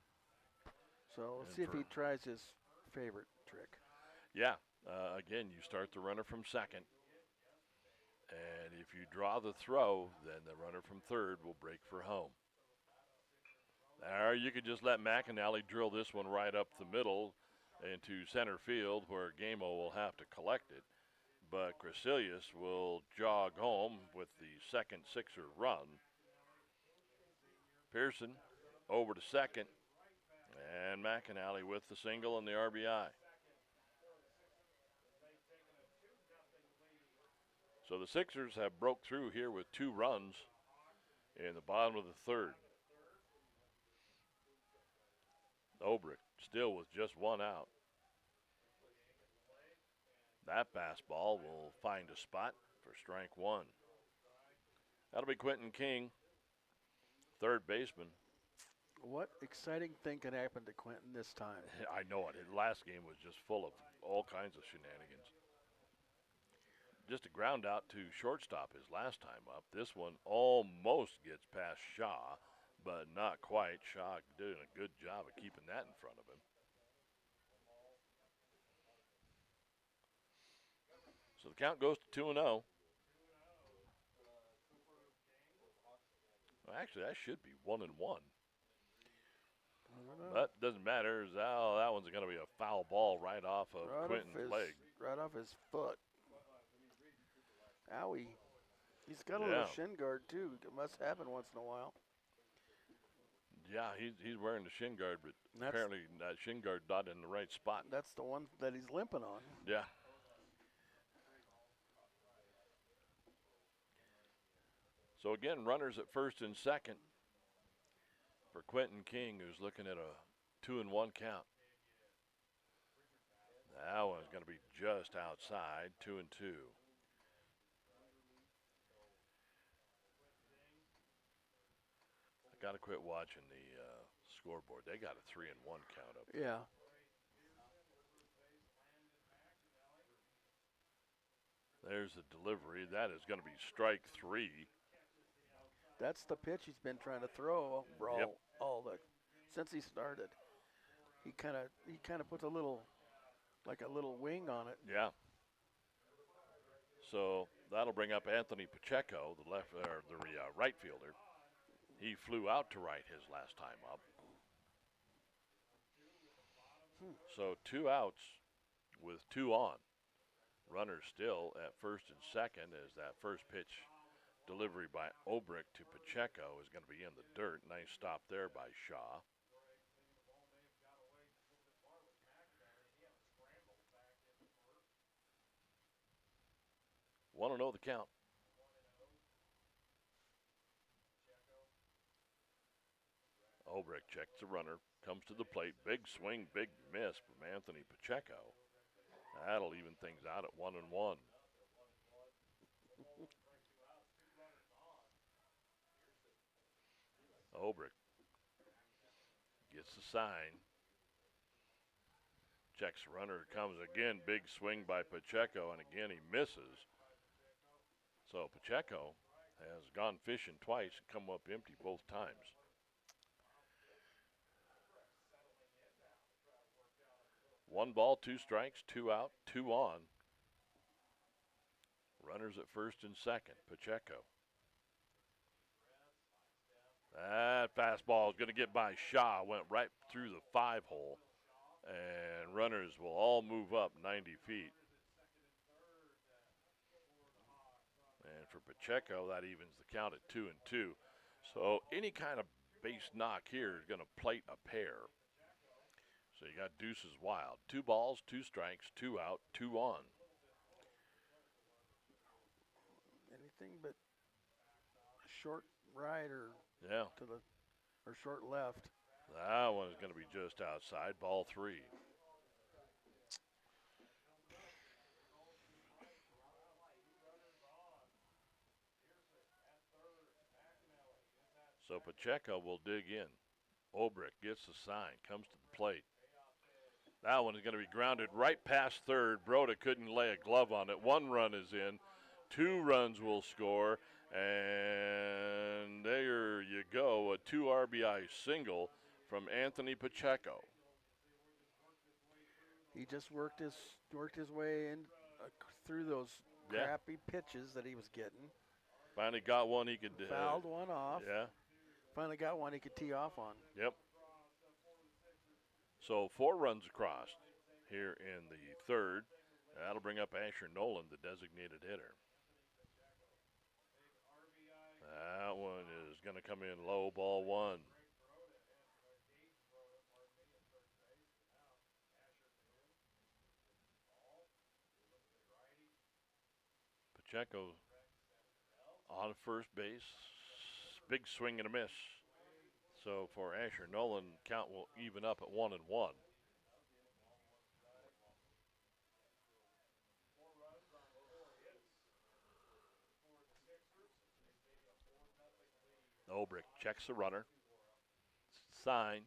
So let's And see if he for- tries his favorite trick. Yeah. Again, you start the runner from second. And if you draw the throw, then the runner from third will break for home. Or you could just let McAnally drill this one right up the middle into center field where Gamo will have to collect it. But Crecilius will jog home with the second Sixer run. Pearson over to second. And McAnally with the single and the RBI. So the Sixers have broke through here with 2 runs in the bottom of the third. Obrick still with just 1 out. That fastball will find a spot for strike 1. That'll be Quentin King, third baseman. What exciting thing can happen to Quentin this time? I know it. His last game was just full of all kinds of shenanigans. Just a ground out to shortstop his last time up. This one almost gets past Shaw, but not quite. Shaw doing a good job of keeping that in front of him. So the count goes to 2-0. Well, actually, that should be 1-1. But doesn't matter. That one's going to be a foul ball right off of Quentin's leg. Right off his foot. Owie. He's got a little shin guard, too. It must happen once in a while. Yeah, he's wearing the shin guard, but apparently that shin guard not in the right spot. That's the one that he's limping on. Yeah. So again, runners at first and second for Quentin King, who's looking at a 2-1 count. That one's going to be just outside, 2-2. I got to quit watching the scoreboard. They got a 3-1 count up there. Yeah. There's the delivery. That is going to be strike 3. That's the pitch he's been trying to throw since he started. He kind of puts a little wing on it. Yeah. So that'll bring up Anthony Pacheco, the right fielder. He flew out to right his last time up. So 2 outs with 2 on. Runners still at first and second as that first pitch delivery by Obrick to Pacheco is going to be in the dirt. Nice stop there by Shaw. Want to know the count. Obrick checks the runner, comes to the plate. Big swing, big miss from Anthony Pacheco. That'll even things out at 1-1. Obrick gets the sign. Checks the runner, comes again. Big swing by Pacheco, and again he misses. So Pacheco has gone fishing twice and come up empty both times. One ball, 2 strikes, 2 out, 2 on. Runners at first and second. Pacheco. That fastball is going to get by Shaw. Went right through the 5-hole. And runners will all move up 90 feet. And for Pacheco, that evens the count at 2-2. So any kind of base knock here is going to plate a pair. So you got deuces wild. 2 balls, 2 strikes, 2 out, 2 on. Anything but short right or or short left. That one is going to be just outside. Ball 3. So Pacheco will dig in. Obrick gets the sign, comes to the plate. That one is going to be grounded right past third. Broda couldn't lay a glove on it. 1 run is in. 2 runs will score. And there you go, a 2 RBI single from Anthony Pacheco. He just worked his way in through those crappy pitches that he was getting. Finally got one he could fouled one off. Yeah. Finally got one he could tee off on. Yep. So 4 runs across here in the 3rd. That'll bring up Asher Nolan, the designated hitter. That one is going to come in low, ball 1. Pacheco on first base. Big swing and a miss. So for Asher Nolan, count will even up at 1-1. Obrick checks the runner. Sign.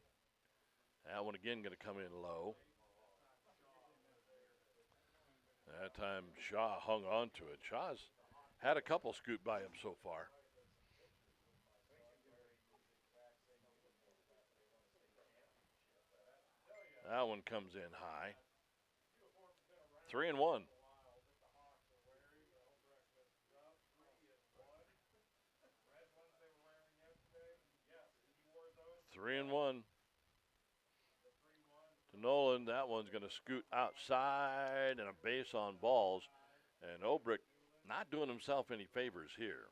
That one again going to come in low. That time Shaw hung on to it. Shaw's had a couple scoot by him so far. That one comes in high. 3-1. 3-1 to Nolan. That one's going to scoot outside and a base on balls. And Obrick not doing himself any favors here.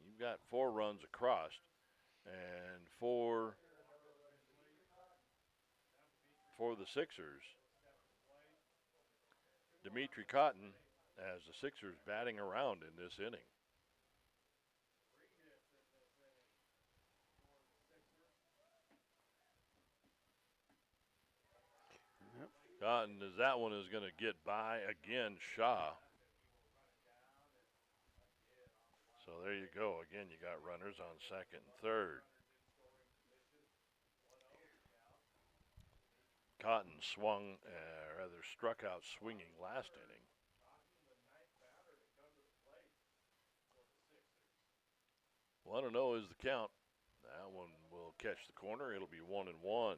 You've got 4 runs across and 4 for the Sixers. Dimitri Cotton as the Sixers batting around in this inning. Cotton, as that one is going to get by again, Shaw. So there you go. Again, you got runners on second and third. Cotton struck out swinging last inning. Well, 1-0 is the count. That one will catch the corner. It'll be 1-1.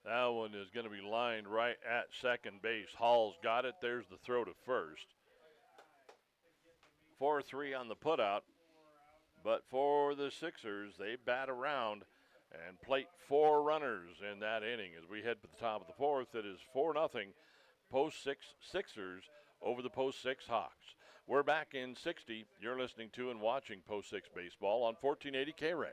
That one is going to be lined right at second base. Hall's got it. There's the throw to first. 4-3 on the putout. But for the Sixers, they bat around and plate 4 runners in that inning. As we head to the top of the 4th, it is 4-0 post 6 Sixers over the post 6 Hawks. We're back in 60. You're listening to and watching Post 6 Baseball on 1480 K-Ray.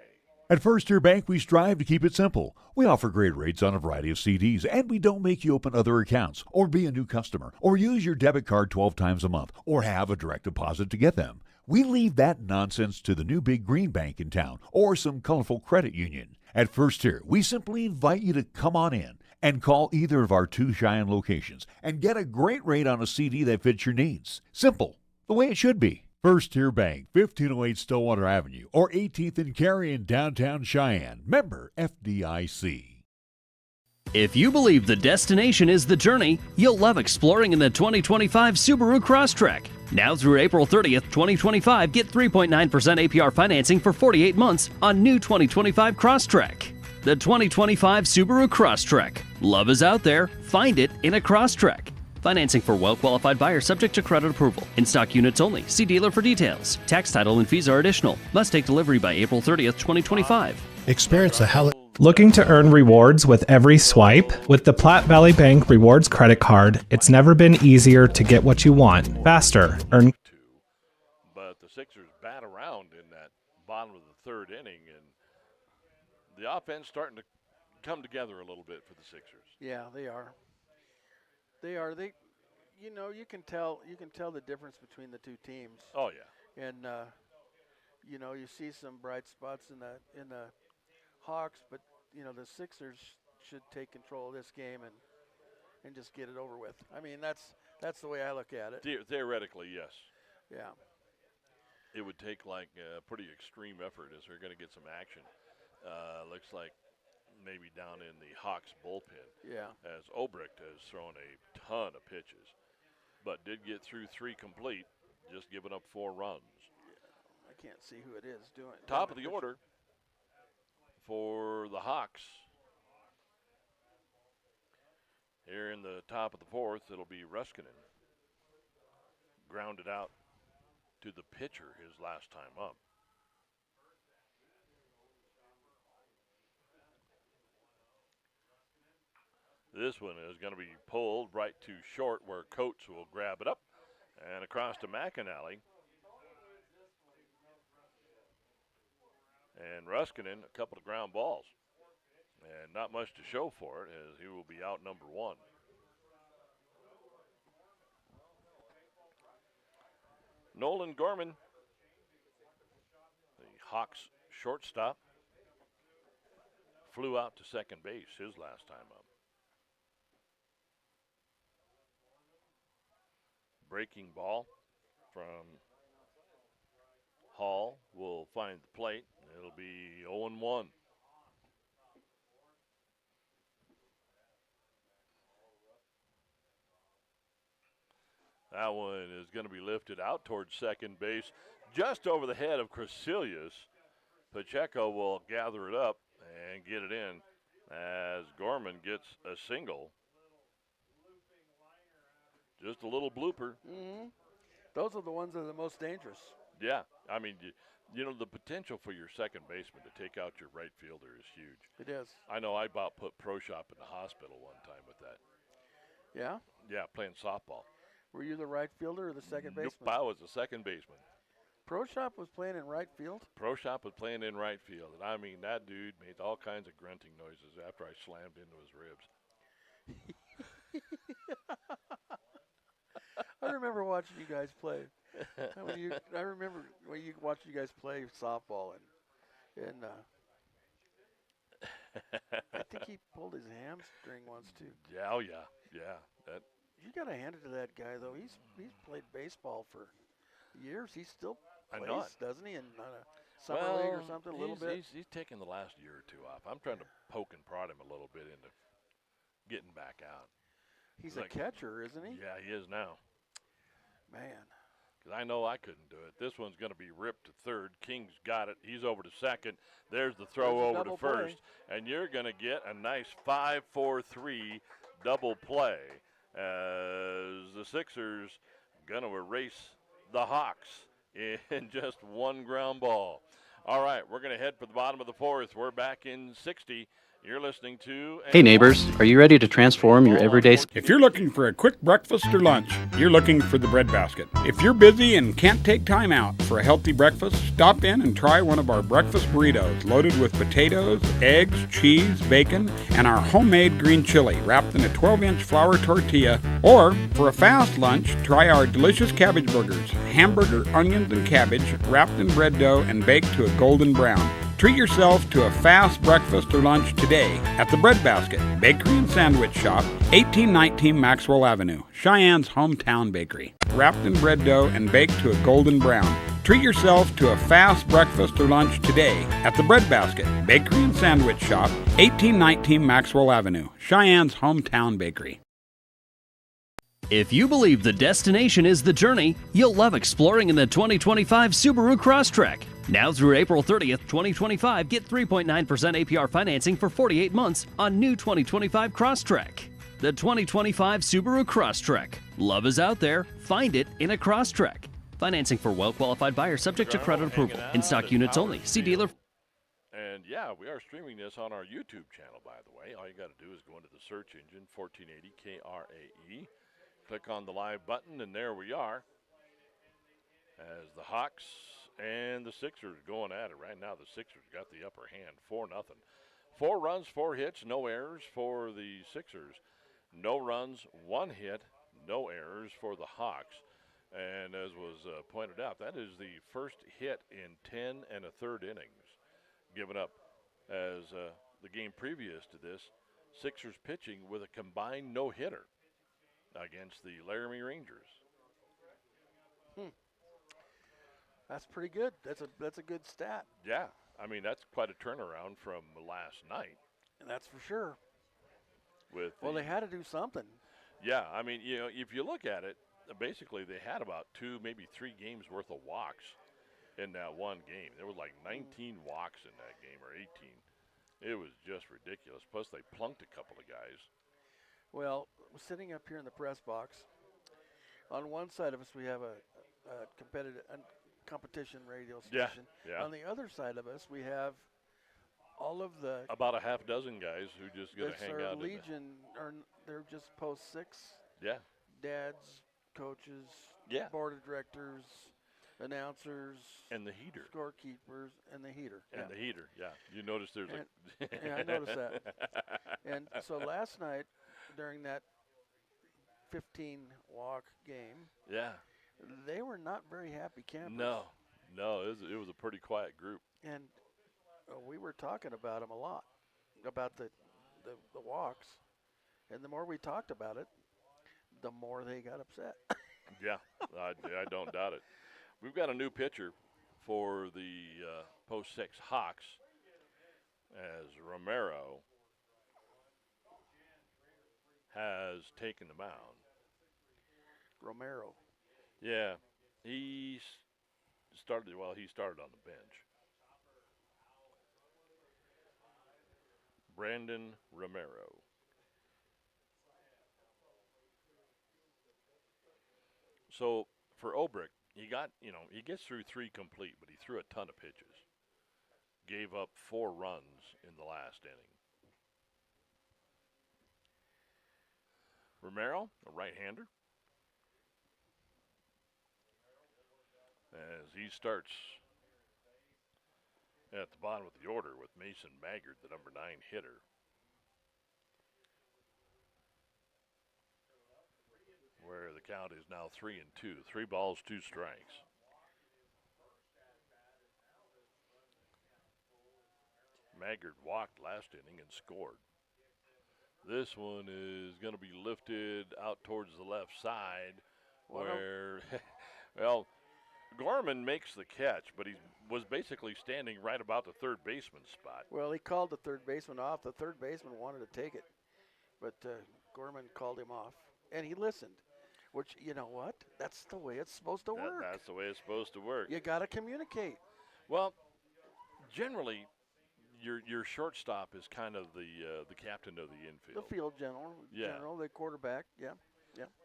At First Tier Bank, we strive to keep it simple. We offer great rates on a variety of CDs, and we don't make you open other accounts, or be a new customer, or use your debit card 12 times a month, or have a direct deposit to get them. We leave that nonsense to the new big green bank in town, or some colorful credit union. At First Tier, we simply invite you to come on in and call either of our 2 Cheyenne locations and get a great rate on a CD that fits your needs. Simple, the way it should be. First Tier Bank, 1508 Stillwater Avenue, or 18th and Cary in downtown Cheyenne. Member FDIC. If you believe the destination is the journey, you'll love exploring in the 2025 Subaru Crosstrek. Now through April 30th, 2025, get 3.9% APR financing for 48 months on new 2025 Crosstrek. The 2025 Subaru Crosstrek. Love is out there. Find it in a Crosstrek. Financing for well-qualified buyers subject to credit approval. In-stock units only. See dealer for details. Tax, title, and fees are additional. Must take delivery by April 30th, 2025. Experience the hell. Looking to earn rewards with every swipe? With the Platte Valley Bank Rewards Credit Card, it's never been easier to get what you want faster. Earn. But the Sixers bat around in that bottom of the 3rd inning, and the offense starting to come together a little bit for the Sixers. Yeah, they are. They are. You can tell the difference between the 2 teams. Oh yeah. And you know, you see some bright spots in the Hawks, but you know, the Sixers should take control of this game and just get it over with. I mean, that's the way I look at it. Theoretically, yes. Yeah. It would take like a pretty extreme effort as they're going to get some action. Looks like maybe down in the Hawks bullpen. Yeah. As Obrecht has thrown a ton of pitches, but did get through 3 complete, just giving up 4 runs. Yeah. I can't see who it is doing. Top of the order for the Hawks. Here in the top of the 4th, it'll be Ruskinen. Grounded out to the pitcher his last time up. This one is going to be pulled right to short where Coates will grab it up and across to McAnally. And Ruskinen, a couple of ground balls. And not much to show for it as he will be out number 1. Nolan Gorman, the Hawks shortstop, flew out to second base his last time up. Breaking ball from Hall will find the plate. It'll be 0-1. That one is going to be lifted out towards second base, just over the head of Crecilius. Pacheco will gather it up and get it in as Gorman gets a single. Just a little blooper. Mm-hmm. Those are the ones that are the most dangerous. Yeah, I mean, you know, the potential for your second baseman to take out your right fielder is huge. It is. I know I about put Pro Shop in the hospital one time with that. Yeah? Yeah, playing softball. Were you the right fielder or the second baseman? Nope, I was the second baseman. Pro Shop was playing in right field? Pro Shop was playing in right field. And I mean, that dude made all kinds of grunting noises after I slammed into his ribs. I remember watching you guys play. I remember when you watched you guys play softball, and I think he pulled his hamstring once too. Yeah, oh yeah. That. You got to hand it to that guy though. He's played baseball for years. He still plays, doesn't he? In a summer league or something, a little bit. He's taken the last year or 2 off. I'm trying to poke and prod him a little bit into getting back out. He's a catcher, isn't he? Yeah, he is now. Man. Because I know I couldn't do it. This one's going to be ripped to third. King's got it. He's over to second. There's the throw over to first. And you're going to get a nice 5-4-3 double play as the Sixers going to erase the Hawks in just 1 ground ball. All right, we're going to head for the bottom of the 4th. We're back in 60. You're listening to... Hey neighbors, are you ready to transform your everyday... If you're looking for a quick breakfast or lunch, you're looking for the Bread Basket. If you're busy and can't take time out for a healthy breakfast, stop in and try one of our breakfast burritos loaded with potatoes, eggs, cheese, bacon, and our homemade green chili wrapped in a 12-inch flour tortilla. Or, for a fast lunch, try our delicious cabbage burgers, hamburger, onions, and cabbage wrapped in bread dough and baked to a golden brown. Treat yourself to a fast breakfast or lunch today at the Bread Basket Bakery and Sandwich Shop, 1819 Maxwell Avenue, Cheyenne's hometown bakery. Wrapped in bread dough and baked to a golden brown. Treat yourself to a fast breakfast or lunch today at the Bread Basket Bakery and Sandwich Shop, 1819 Maxwell Avenue, Cheyenne's hometown bakery. If you believe the destination is the journey, you'll love exploring in the 2025 Subaru Crosstrek. Now through April 30th, 2025, get 3.9% APR financing for 48 months on new 2025 Crosstrek. The 2025 Subaru Crosstrek. Love is out there. Find it in a Crosstrek. Financing for well-qualified buyers subject to credit approval. In stock units only. See dealer. And yeah, we are streaming this on our YouTube channel, by the way. All you got to do is go into the search engine, 1480 KRAE. Click on the live button, and there we are. As the Hawks and the Sixers going at it right now. The Sixers got the upper hand, 4-0. 4 runs, 4 hits, no errors for the Sixers. No runs, 1 hit, no errors for the Hawks. And as was pointed out, that is the first hit in 10 1/3 innings given up, as the game previous to this, Sixers pitching with a combined no-hitter against the Laramie Rangers. That's pretty good. That's a good stat. Yeah, I mean, that's quite a turnaround from last night. And that's for sure. Well, they had to do something. Yeah, I mean, if you look at it, basically they had about 2, maybe 3 games worth of walks in that one game. There was like 19 walks in that game, or 18. It was just ridiculous. Plus, they plunked a couple of guys. Well, sitting up here in the press box, on one side of us we have a competition radio station. Yeah. On the other side of us we have all of the about a half dozen guys who just get to hang out. Legion, or they're just post 6. Yeah. Dads, coaches, yeah, board of directors, announcers, and the heater, scorekeepers, and the heater. And the heater, yeah. You notice there's yeah, I noticed that. And so last night, during that 15-walk game, yeah, they were not very happy campers. No, it was a pretty quiet group. And we were talking about them a lot, about the walks. And the more we talked about it, the more they got upset. Yeah, I don't doubt it. We've got a new pitcher for the Post 6 Hawks, as Romero has taken the mound. Romero. Yeah, he started on the bench. Brandon Romero. So for Obrick, he gets through 3 complete, but he threw a ton of pitches. Gave up 4 runs in the last inning. Romero, a right-hander. As he starts at the bottom of the order with Mason Maggard, the number 9 hitter. Where the count is now 3-2. 3 balls, 2 strikes. Maggard walked last inning and scored. This one is going to be lifted out towards the left side, where, well, Gorman makes the catch, but he was basically standing right about the third baseman spot. Well, he called the third baseman off. The third baseman wanted to take it, but Gorman called him off, and he listened. Which, you know what? That's the way it's supposed to work. That's the way it's supposed to work. You got to communicate. Well, generally, your shortstop is kind of the captain of the infield. The field general, the quarterback, yeah.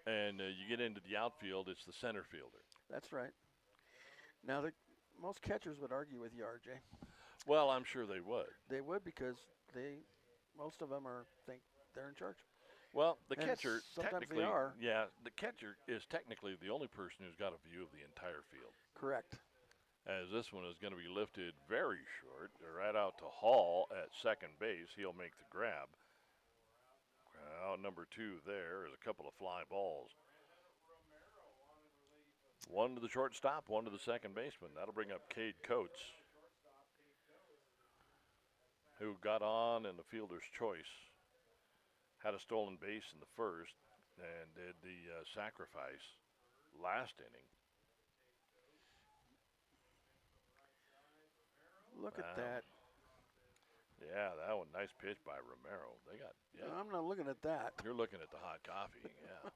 And you get into the outfield, it's the center fielder. That's right. Now, most catchers would argue with you, RJ. Well, I'm sure they would. They would, because most of them think they're in charge. Well, the and catcher technically, the catcher is technically the only person who's got a view of the entire field. Correct. As this one is going to be lifted very short, right out to Hall at second base. He'll make the grab. Out number 2 there is a couple of fly balls. One to the shortstop, one to the second baseman. That'll bring up Cade Coates, who got on in the fielder's choice. Had a stolen base in the first and did the sacrifice last inning. Look at that. Yeah, that one, nice pitch by Romero. No, I'm not looking at that. You're looking at the hot coffee, yeah.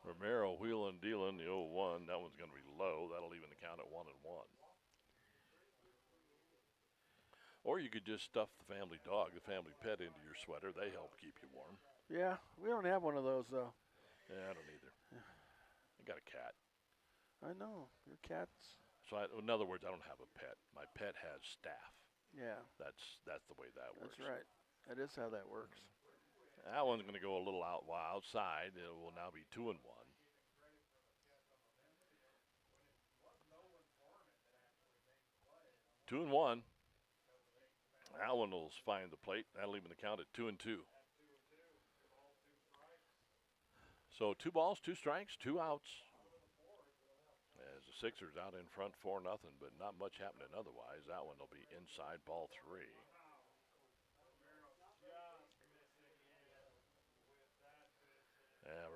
Romero wheeling, dealing, the 0-1. That one's going to be low. That'll even the count at 1-1. Or you could just stuff the family dog, the family pet, into your sweater. They help keep you warm. Yeah, we don't have one of those, though. Yeah, I don't either. I got a cat. I know. Your cat's... So, in other words, I don't have a pet. My pet has staff. Yeah. That's the way that works. That's right. That is how that works. That one's going to go a little outside. It will now be 2-1. 2-1. That one will find the plate. That'll even the count at 2-2. So 2 balls, 2 strikes, 2 outs. As the Sixers out in front 4-0, but not much happening otherwise. That one will be inside, ball 3.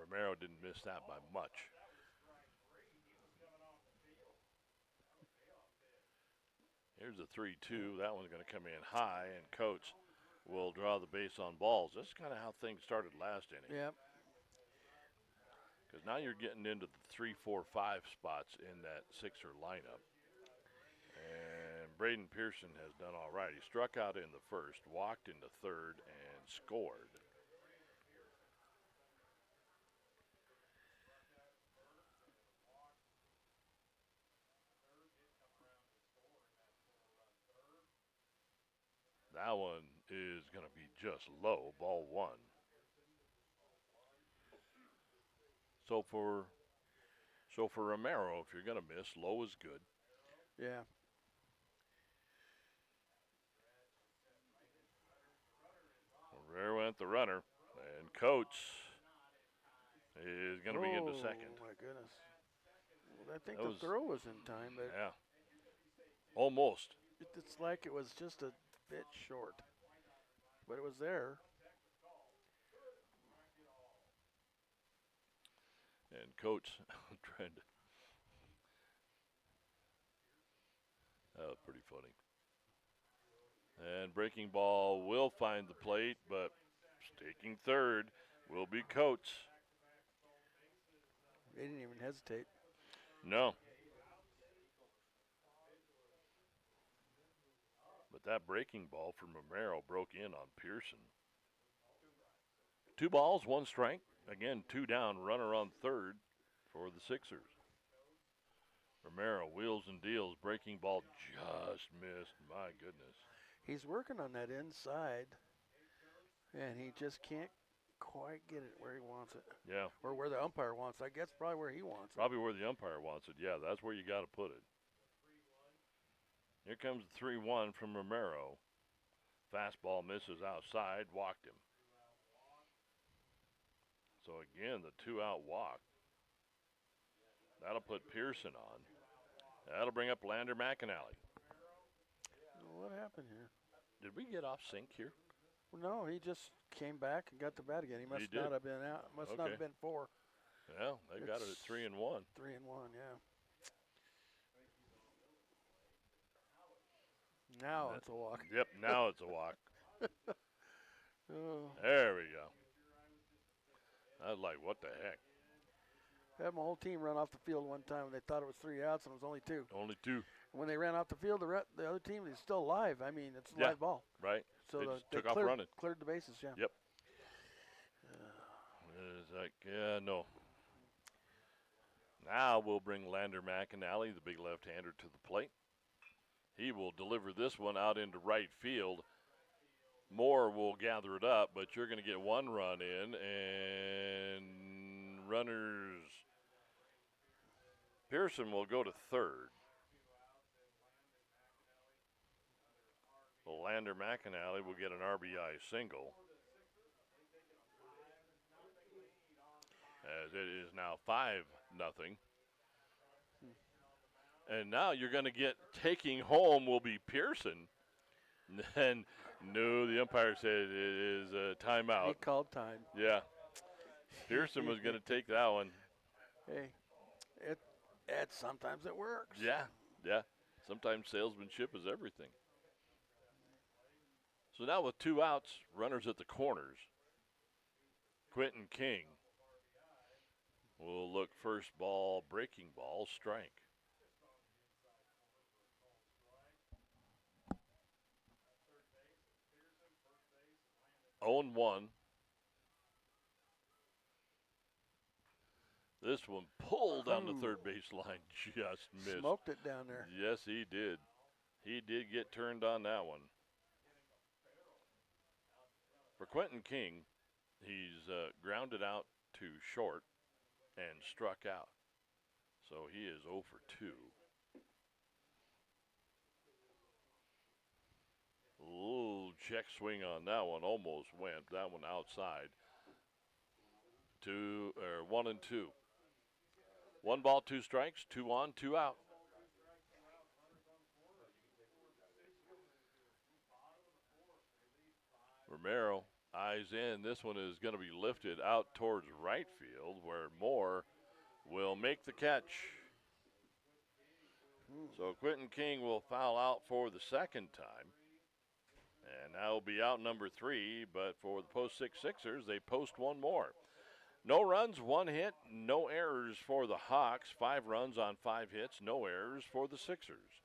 Romero didn't miss that by much. Here's the 3-2. That one's going to come in high, and Coates will draw the base on balls. That's kind of how things started last inning. Yep. Because now you're getting into the 3, 4, 5 spots in that Sixer lineup. And Braden Pearson has done all right. He struck out in the first, walked in the third, and scored. That one is going to be just low, ball 1. So for Romero, if you're going to miss, low is good. Yeah. There went the runner, and Coates is going to be into second. Oh, my goodness. Well, I think the throw was in time, but yeah, almost. It's like it was just a bit short, but it was there. And Coates trying to. That was pretty funny. And breaking ball will find the plate, but taking third will be Coates. They didn't even hesitate. No. But that breaking ball from Romero broke in on Pearson. 2 balls, 1 strike. Again, 2 down, runner on third for the Sixers. Romero wheels and deals. Breaking ball just missed. My goodness. He's working on that inside, and he just can't quite get it where he wants it. Yeah. Or where the umpire wants it. I guess probably where he wants it. Probably where the umpire wants it. Yeah, that's where you got to put it. Here comes the 3-1 from Romero. Fastball misses outside, walked him. So again, the 2-out walk. That'll put Pearson on. That'll bring up Lander McAnally. What happened here? Did we get off sync here? Well, no, he just came back and got the bat again. He must not have been out. Must not have been 4. Yeah, they got it at 3-1. 3-1, yeah. Now it's a walk. Yep, now it's a walk. Oh. There we go. I was like, what the heck? I had my whole team run off the field one time, and they thought it was 3 outs, and it was only 2. Only 2. When they ran off the field, the other team is still alive. I mean, it's a live ball. Right. So they they took off running. Cleared the bases, yeah. Yep. It's like, yeah, no. Now we'll bring Lander McAnally, the big left-hander, to the plate. He will deliver this one out into right field. Moore will gather it up, but you're going to get 1 run in, and runners. Pearson will go to third. Lander McAnally will get an RBI single. As it is now 5-0. And now you're going to get taking home will be Pearson. And no, the umpire said it is a timeout. He called time. Yeah. Pearson was going to take that one. Hey, sometimes it works. Yeah, yeah. Sometimes salesmanship is everything. So now with 2 outs, runners at the corners. Quentin King will look first ball, breaking ball, strike. Own 1. This one pulled down the third base line, just missed. Smoked it down there. Yes, he did. He did get turned on that one. For Quentin King, he's grounded out to short and struck out. So he is 0 for 2. Little check swing on that one, almost went. That one outside. 1 and 2. 1 ball, 2 strikes, 2 on, 2 out. Romero eyes in. This one is going to be lifted out towards right field where Moore will make the catch. So Quentin King will foul out for the second time. And that will be out number 3, but for the post 6 Sixers, they post 1 more. No runs, 1 hit, no errors for the Hawks. 5 runs on 5 hits, no errors for the Sixers.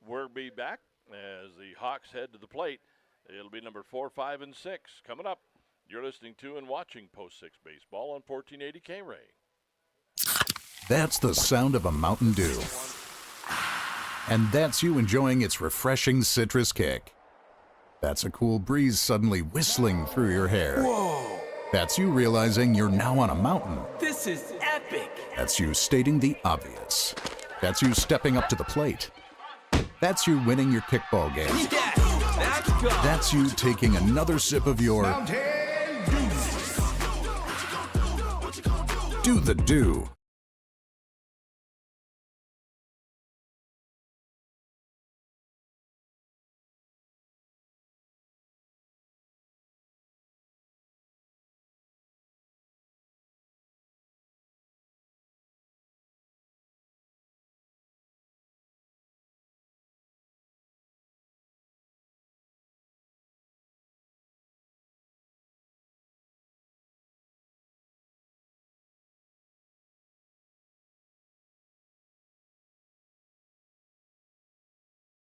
We'll be back as the Hawks head to the plate. It'll be number 4, 5, and 6 coming up. You're listening to and watching Post 6 Baseball on 1480 K-Ray. That's the sound of a Mountain Dew. And that's you enjoying its refreshing citrus kick. That's a cool breeze suddenly whistling through your hair. Whoa! That's you realizing you're now on a mountain. This is epic! That's you stating the obvious. That's you stepping up to the plate. That's you winning your kickball game. Yes! Let's go! That's you taking another sip of your Do the Dew.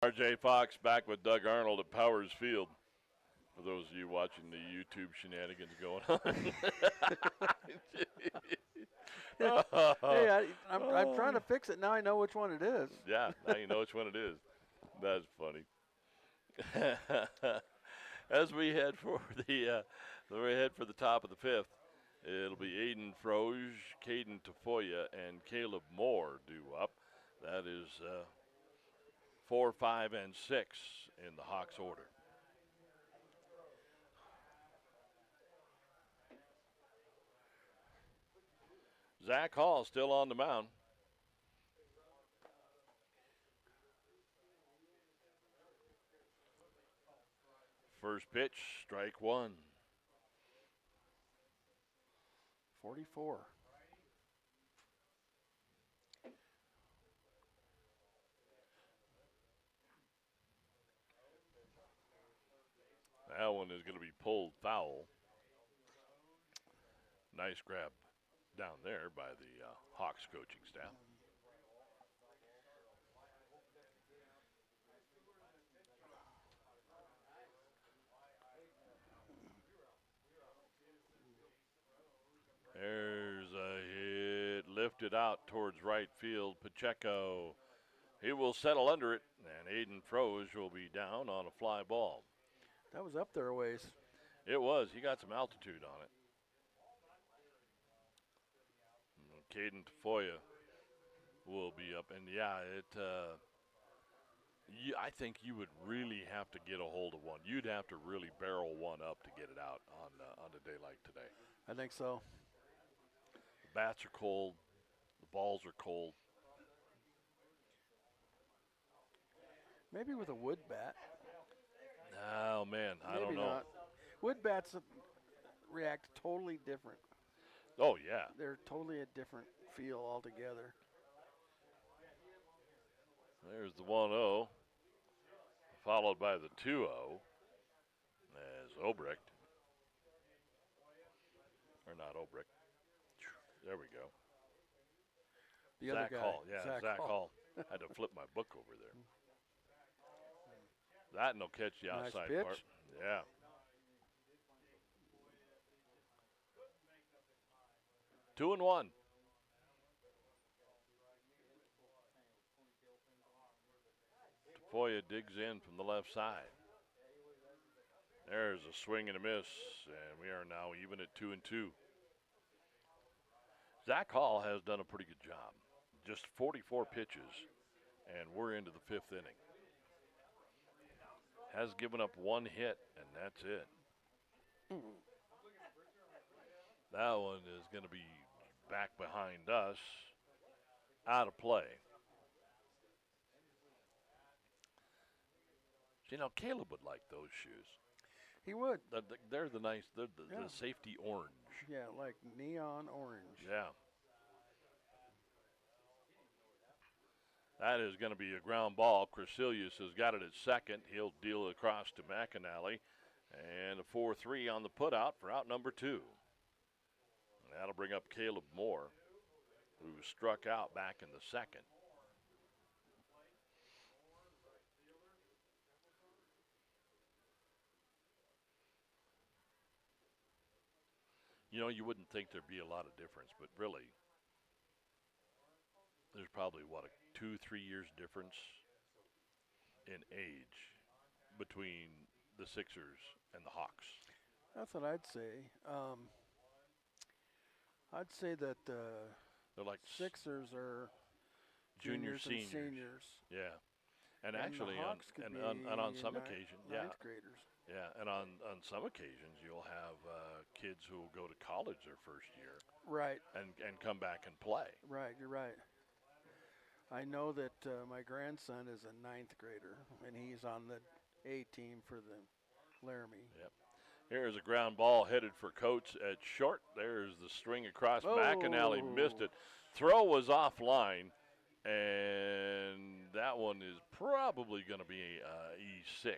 RJ Fox back with Doug Arnold at Powers Field. For those of you watching the YouTube shenanigans going on. Hey, I'm trying to fix it. Now I know which one it is. Yeah, now you know which one it is. That's funny. As we head for the top of the 5th, it'll be Aiden Froge, Caden Tafoya, and Caleb Moore due up. That is 4, 5, and 6 in the Hawks order. Zach Hall still on the mound. First pitch, strike 1. 44. That one is going to be pulled foul. Nice grab down there by the Hawks coaching staff. There's a hit lifted out towards right field. Pacheco, he will settle under it, and Aiden Froge will be down on a fly ball. That was up there a ways. It was. He got some altitude on it. Caden Tafoya will be up. And, yeah, I think you would really have to get a hold of one. You'd have to really barrel one up to get it out on a day like today. I think so. The bats are cold. The balls are cold. Maybe with a wood bat. Oh, man, I Maybe don't know. Not. Wood bats react totally different. Oh, yeah. They're totally a different feel altogether. There's the 1-0, followed by the 2-0 as Obrecht. Or not Obrecht. There we go. The Zach other guy. Hall. Yeah, Zach Hall. I had to flip my book over there. That and they'll catch the Nice outside pitch. part. Yeah. Two and 1. Tafoya digs in from the left side. There's a swing and a miss, and we are now even at 2 and 2. Zach Hall has done a pretty good job. Just 44 pitches, and we're into the 5th inning. Has given up 1 hit, and that's it. That one is going to be back behind us, out of play. You know, Caleb would like those shoes. He would. They're the nice, the Yeah. safety orange. Yeah, like neon orange. Yeah. That is going to be a ground ball. Crecilius has got it at second. He'll deal it across to McAnally. And a 4-3 on the putout for out number 2. And that'll bring up Caleb Moore, who struck out back in the second. You know, you wouldn't think there'd be a lot of difference, but really, there's probably, what, a 2-3 years difference in age between the Sixers and the Hawks. That's what I'd say. I'd say that They're like Sixers are juniors, and seniors. seniors. Yeah. And the actually, Hawks could be on some occasion, ninth graders. Yeah, and on some occasions, you'll have kids who will go to college their first year. Right. And come back and play. Right, you're right. I know that my grandson is a ninth grader, and he's on the A team for the Laramie. Yep. Here's a ground ball headed for Coates at short. There's the string across. Oh. McAnally missed it. Throw was offline, and that one is probably going to be E6.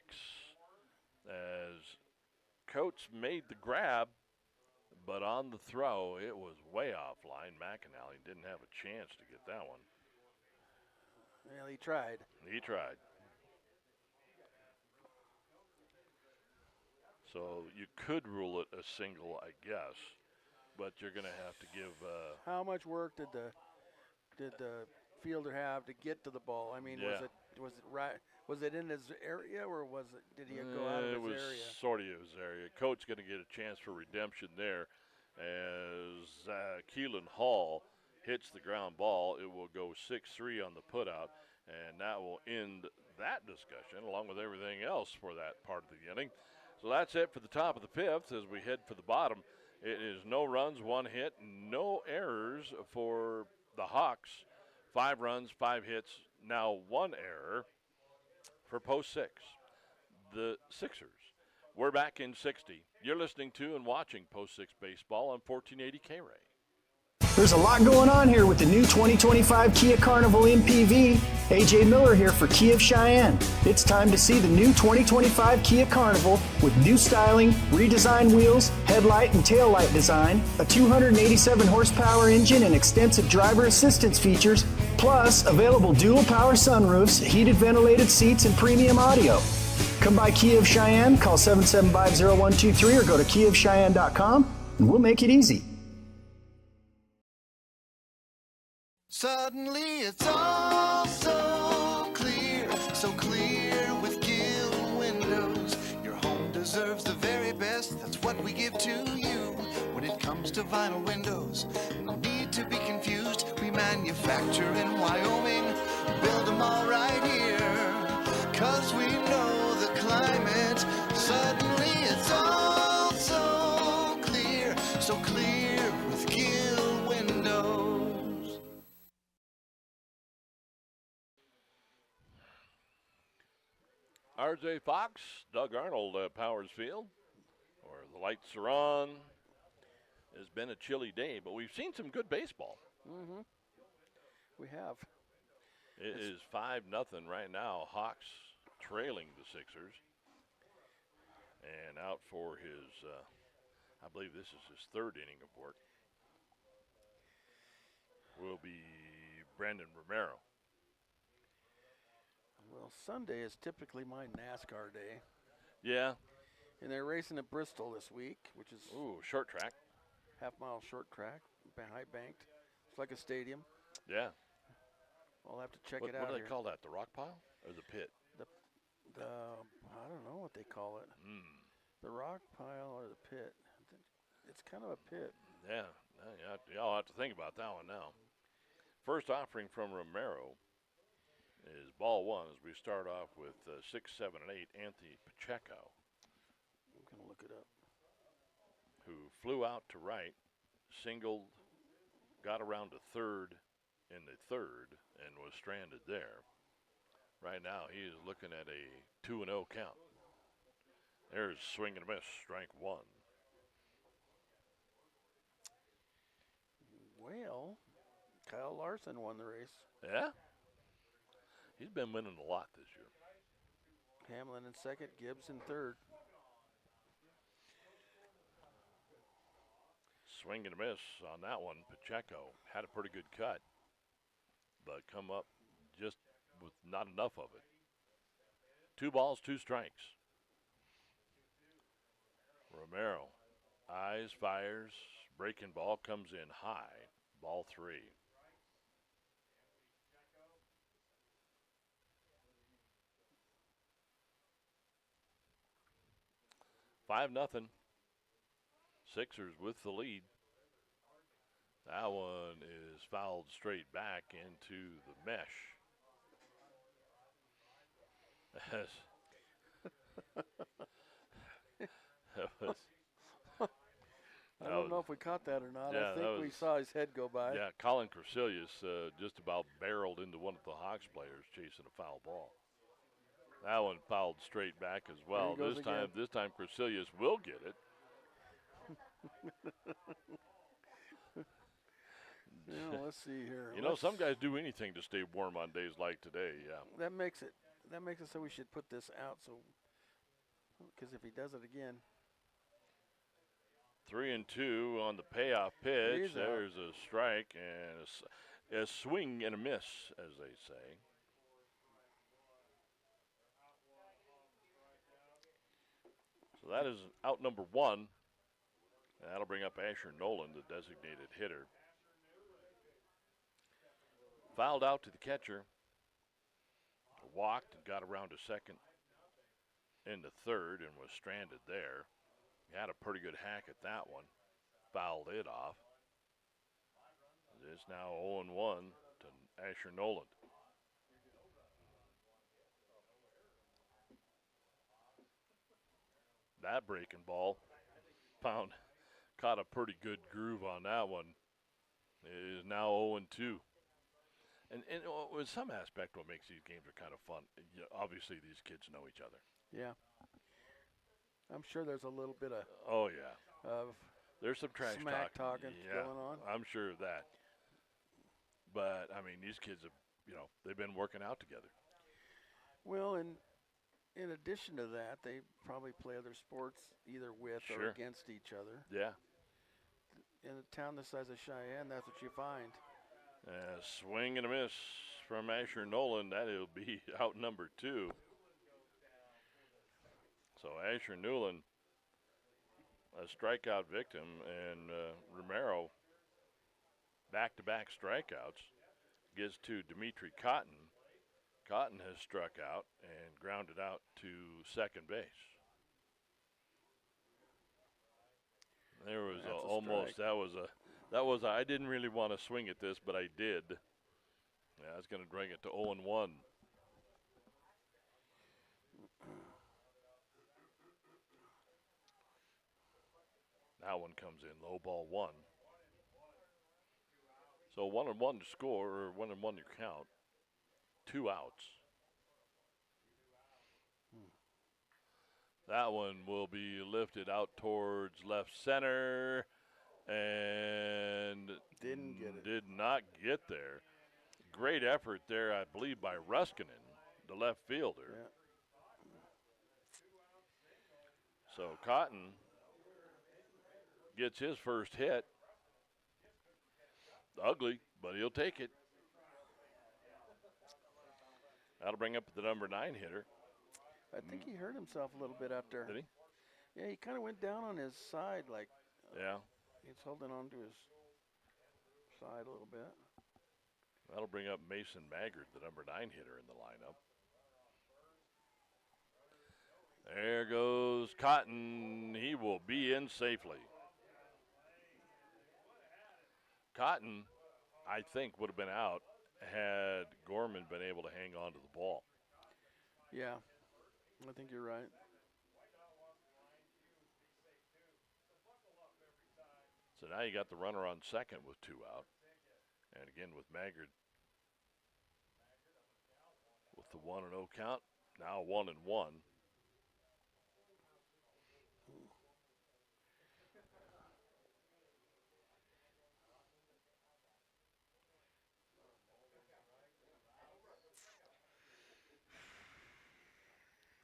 As Coates made the grab, but on the throw, it was way offline. McAnally didn't have a chance to get that one. Well, he tried. He tried. So you could rule it a single, I guess, but you're going to have to give. How much work did the fielder have to get to the ball? I mean, was it right? Was it in his area, or did he go out of his area? It was sort of his area. Coach going to get a chance for redemption there, as Keelan Hall hits the ground ball. It will go 6-3 on the putout, and that will end that discussion, along with everything else for that part of the inning. So that's it for the top of the fifth. As we head for the bottom, it is no runs, 1 hit, no errors for the Hawks. 5 runs, 5 hits, now 1 error for post 6. The Sixers. We're back in 60. You're listening to and watching Post 6 Baseball on 1480 K-Ray. There's a lot going on here with the new 2025 Kia Carnival MPV. AJ Miller here for Kia of Cheyenne. It's time to see the new 2025 Kia Carnival with new styling, redesigned wheels, headlight and tail light design, a 287 horsepower engine and extensive driver assistance features, plus available dual power sunroofs, heated ventilated seats, and premium audio. Come by Kia of Cheyenne, call 775-0123 or go to kiaofcheyenne.com and we'll make it easy. Suddenly it's all so clear with Gill Windows. Your home deserves the very best, that's what we give to you. When it comes to vinyl windows, no need to be confused. We manufacture in Wyoming, build them all right here. 'Cause we know the climate, suddenly it's all so clear with Gill Windows. RJ Fox, Doug Arnold, Powers Field, where the lights are on. It's been a chilly day, but we've seen some good baseball. Mm-hmm. We have. It is 5-0 right now. Hawks trailing the Sixers. And out for his, I believe this is his 3rd inning of work, will be Brandon Romero. Well, Sunday is typically my NASCAR day. Yeah. And they're racing at Bristol this week, which is short track. Half-mile short track, high banked. It's like a stadium. Yeah. I'll have to check it out. What do they call that? The rock pile or the pit? The I don't know what they call it. The rock pile or the pit. It's kind of a pit. Yeah. Y'all have to think about that one now. First offering from Romero is ball 1 as we start off with 6, 7, and 8, Anthony Pacheco. I'm going to look it up. Who flew out to right singled, got around to third in the third, and was stranded there. Right now, he is looking at a 2-0 count. There's swing and a miss, strike one. Well, Kyle Larson won the race. Yeah? He's been winning a lot this year. Hamlin in second, Gibbs in third. Swing and a miss on that one. Pacheco had a pretty good cut, but come up just with not enough of it. 2 balls, 2 strikes. Romero, eyes, fires, breaking ball comes in high. Ball 3. Five nothing. Sixers with the lead. That one is fouled straight back into the mesh. I don't know if we caught that or not. Yeah, I think we saw his head go by. Yeah, Colin Corcelius just about barreled into one of the Hawks players chasing a foul ball. That one fouled straight back as well. This time Corcelius will get it. Let's see here. Some guys do anything to stay warm on days like today. Yeah. That makes it so we should put this out, because if he does it again. 3-2 on the payoff pitch. There's a strike and a swing and a miss, as they say. So that is out number 1. That'll bring up Asher Nolan, the designated hitter. Fouled out to the catcher. Walked and got around to second into third and was stranded there. He had a pretty good hack at that one. Fouled it off. It's now 0-1 to Asher Nolan. That breaking ball caught a pretty good groove on that one. It is now 0-2. And in some aspect, what makes these games are kind of fun. Obviously, these kids know each other. Yeah. I'm sure there's a little bit of. Oh, yeah. Of there's some trash talking going on. I'm sure of that. But, I mean, these kids have, they've been working out together. Well, and in addition to that, they probably play other sports either with or against each other. Yeah. In a town the size of Cheyenne, that's what you find. Swing and a miss from Asher Nolan. That'll be out number 2. So Asher Nolan, a strikeout victim, and Romero, back-to-back strikeouts, gets to Dimitri Cotton. Cotton has struck out and grounded out to second base. There was almost I didn't really want to swing at this, but I did. Yeah, I was going to bring it to 0-1. That one comes in, low ball 1. So 1-1 to score, or 1-1 to count. 2 outs. That one will be lifted out towards left center and did not get there. Great effort there, I believe, by Ruskinen, the left fielder. Yeah. So Cotton gets his first hit. Ugly, but he'll take it. That'll bring up the number 9 hitter. I think he hurt himself a little bit out there. Did he? Yeah, he kind of went down on his side, like. Yeah. He's holding on to his side a little bit. That'll bring up Mason Maggard, the number 9 hitter in the lineup. There goes Cotton. He will be in safely. Cotton, I think, would have been out had Gorman been able to hang on to the ball. Yeah, I think you're right. So now you got the runner on second with 2 out. And again with Maggard with the 1-0 count. Now 1-1.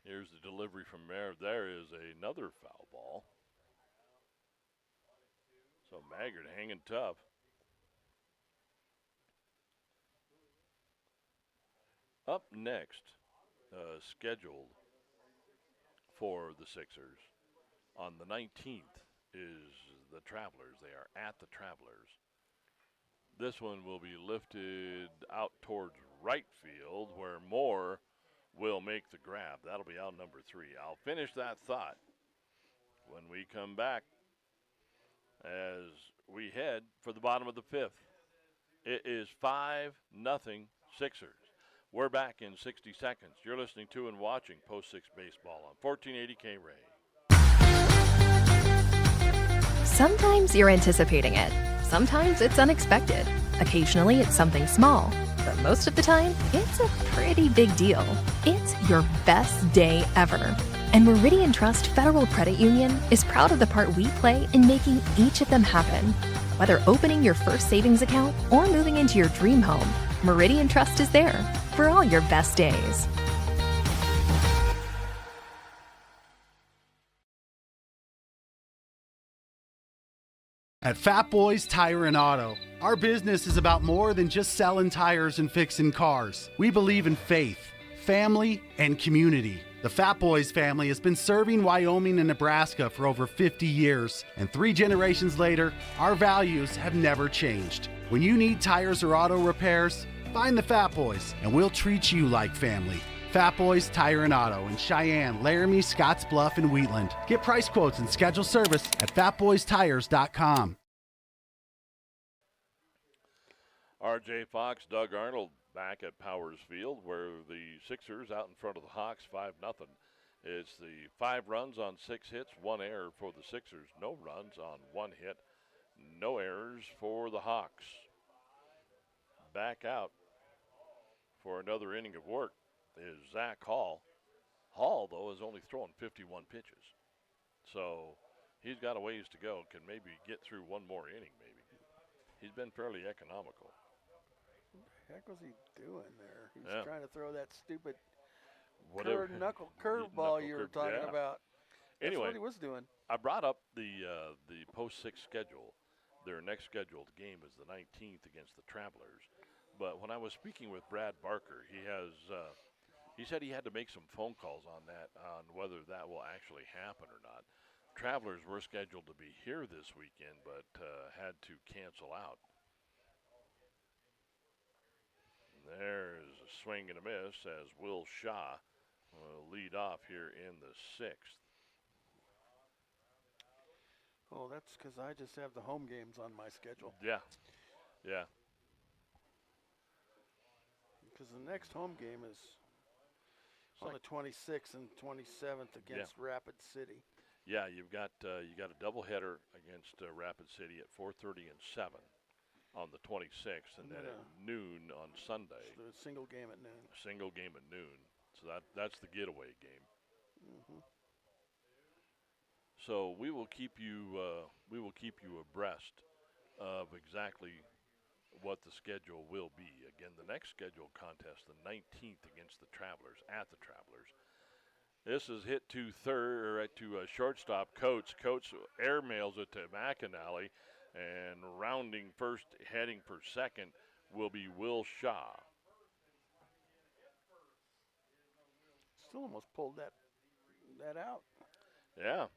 Here's the delivery from Mayer. There is another foul ball. So Maggard hanging tough. Up next, scheduled for the Sixers on the 19th is the Travelers. They are at the Travelers. This one will be lifted out towards right field where Moore will make the grab. That'll be out number 3. I'll finish that thought when we come back as we head for the bottom of the 5th. It is 5-0 Sixers. We're back in 60 seconds. You're listening to and watching Post 6 Baseball on 1480 K-Ray. Sometimes you're anticipating it. Sometimes it's unexpected. Occasionally it's something small. But most of the time, it's a pretty big deal. It's your best day ever. And Meridian Trust Federal Credit Union is proud of the part we play in making each of them happen. Whether opening your first savings account or moving into your dream home, Meridian Trust is there for all your best days. At Fat Boys Tire and Auto, our business is about more than just selling tires and fixing cars. We believe in faith, family, and community. The Fat Boys family has been serving Wyoming and Nebraska for over 50 years, and 3 generations later, our values have never changed. When you need tires or auto repairs, find the Fat Boys, and we'll treat you like family. Fat Boys Tire and Auto in Cheyenne, Laramie, Scottsbluff, and Wheatland. Get price quotes and schedule service at fatboystires.com. R.J. Fox, Doug Arnold back at Powers Field, where the Sixers out in front of the Hawks 5-0. It's the 5 runs on 6 hits, 1 error for the Sixers. No runs on 1 hit, no errors for the Hawks. Back out for another inning of work is Zach Hall. Hall, though, has only thrown 51 pitches. So he's got a ways to go. Can maybe get through one more inning, maybe. He's been fairly economical. What the heck was he doing there? He's Yeah. trying to throw that stupid Knuckle curveball you were talking yeah. about. That's Anyway, what he was doing. I brought up the post 6 schedule. Their next scheduled game is the 19th against the Travelers. But when I was speaking with Brad Barker, he said he had to make some phone calls on that, on whether that will actually happen or not. Travelers were scheduled to be here this weekend, but had to cancel out. There's a swing and a miss as Will Shaw will lead off here in the 6th. Oh, that's because I just have the home games on my schedule. Yeah, yeah. Because the next home game is on the 26th and 27th against Rapid City. Yeah, you got a doubleheader against Rapid City at 4:30 and 7 on the 26th, and then at noon on Sunday. So a single game at noon. Single game at noon. So that's the getaway game. Mm-hmm. So we will keep you abreast of exactly what the schedule will be. Again, the next scheduled contest, the 19th against the Travelers, at the Travelers. This is hit to shortstop Coates. Coates airmails it to McAnally, and rounding first, heading for second, will be Will Shaw. Still almost pulled that out. Yeah.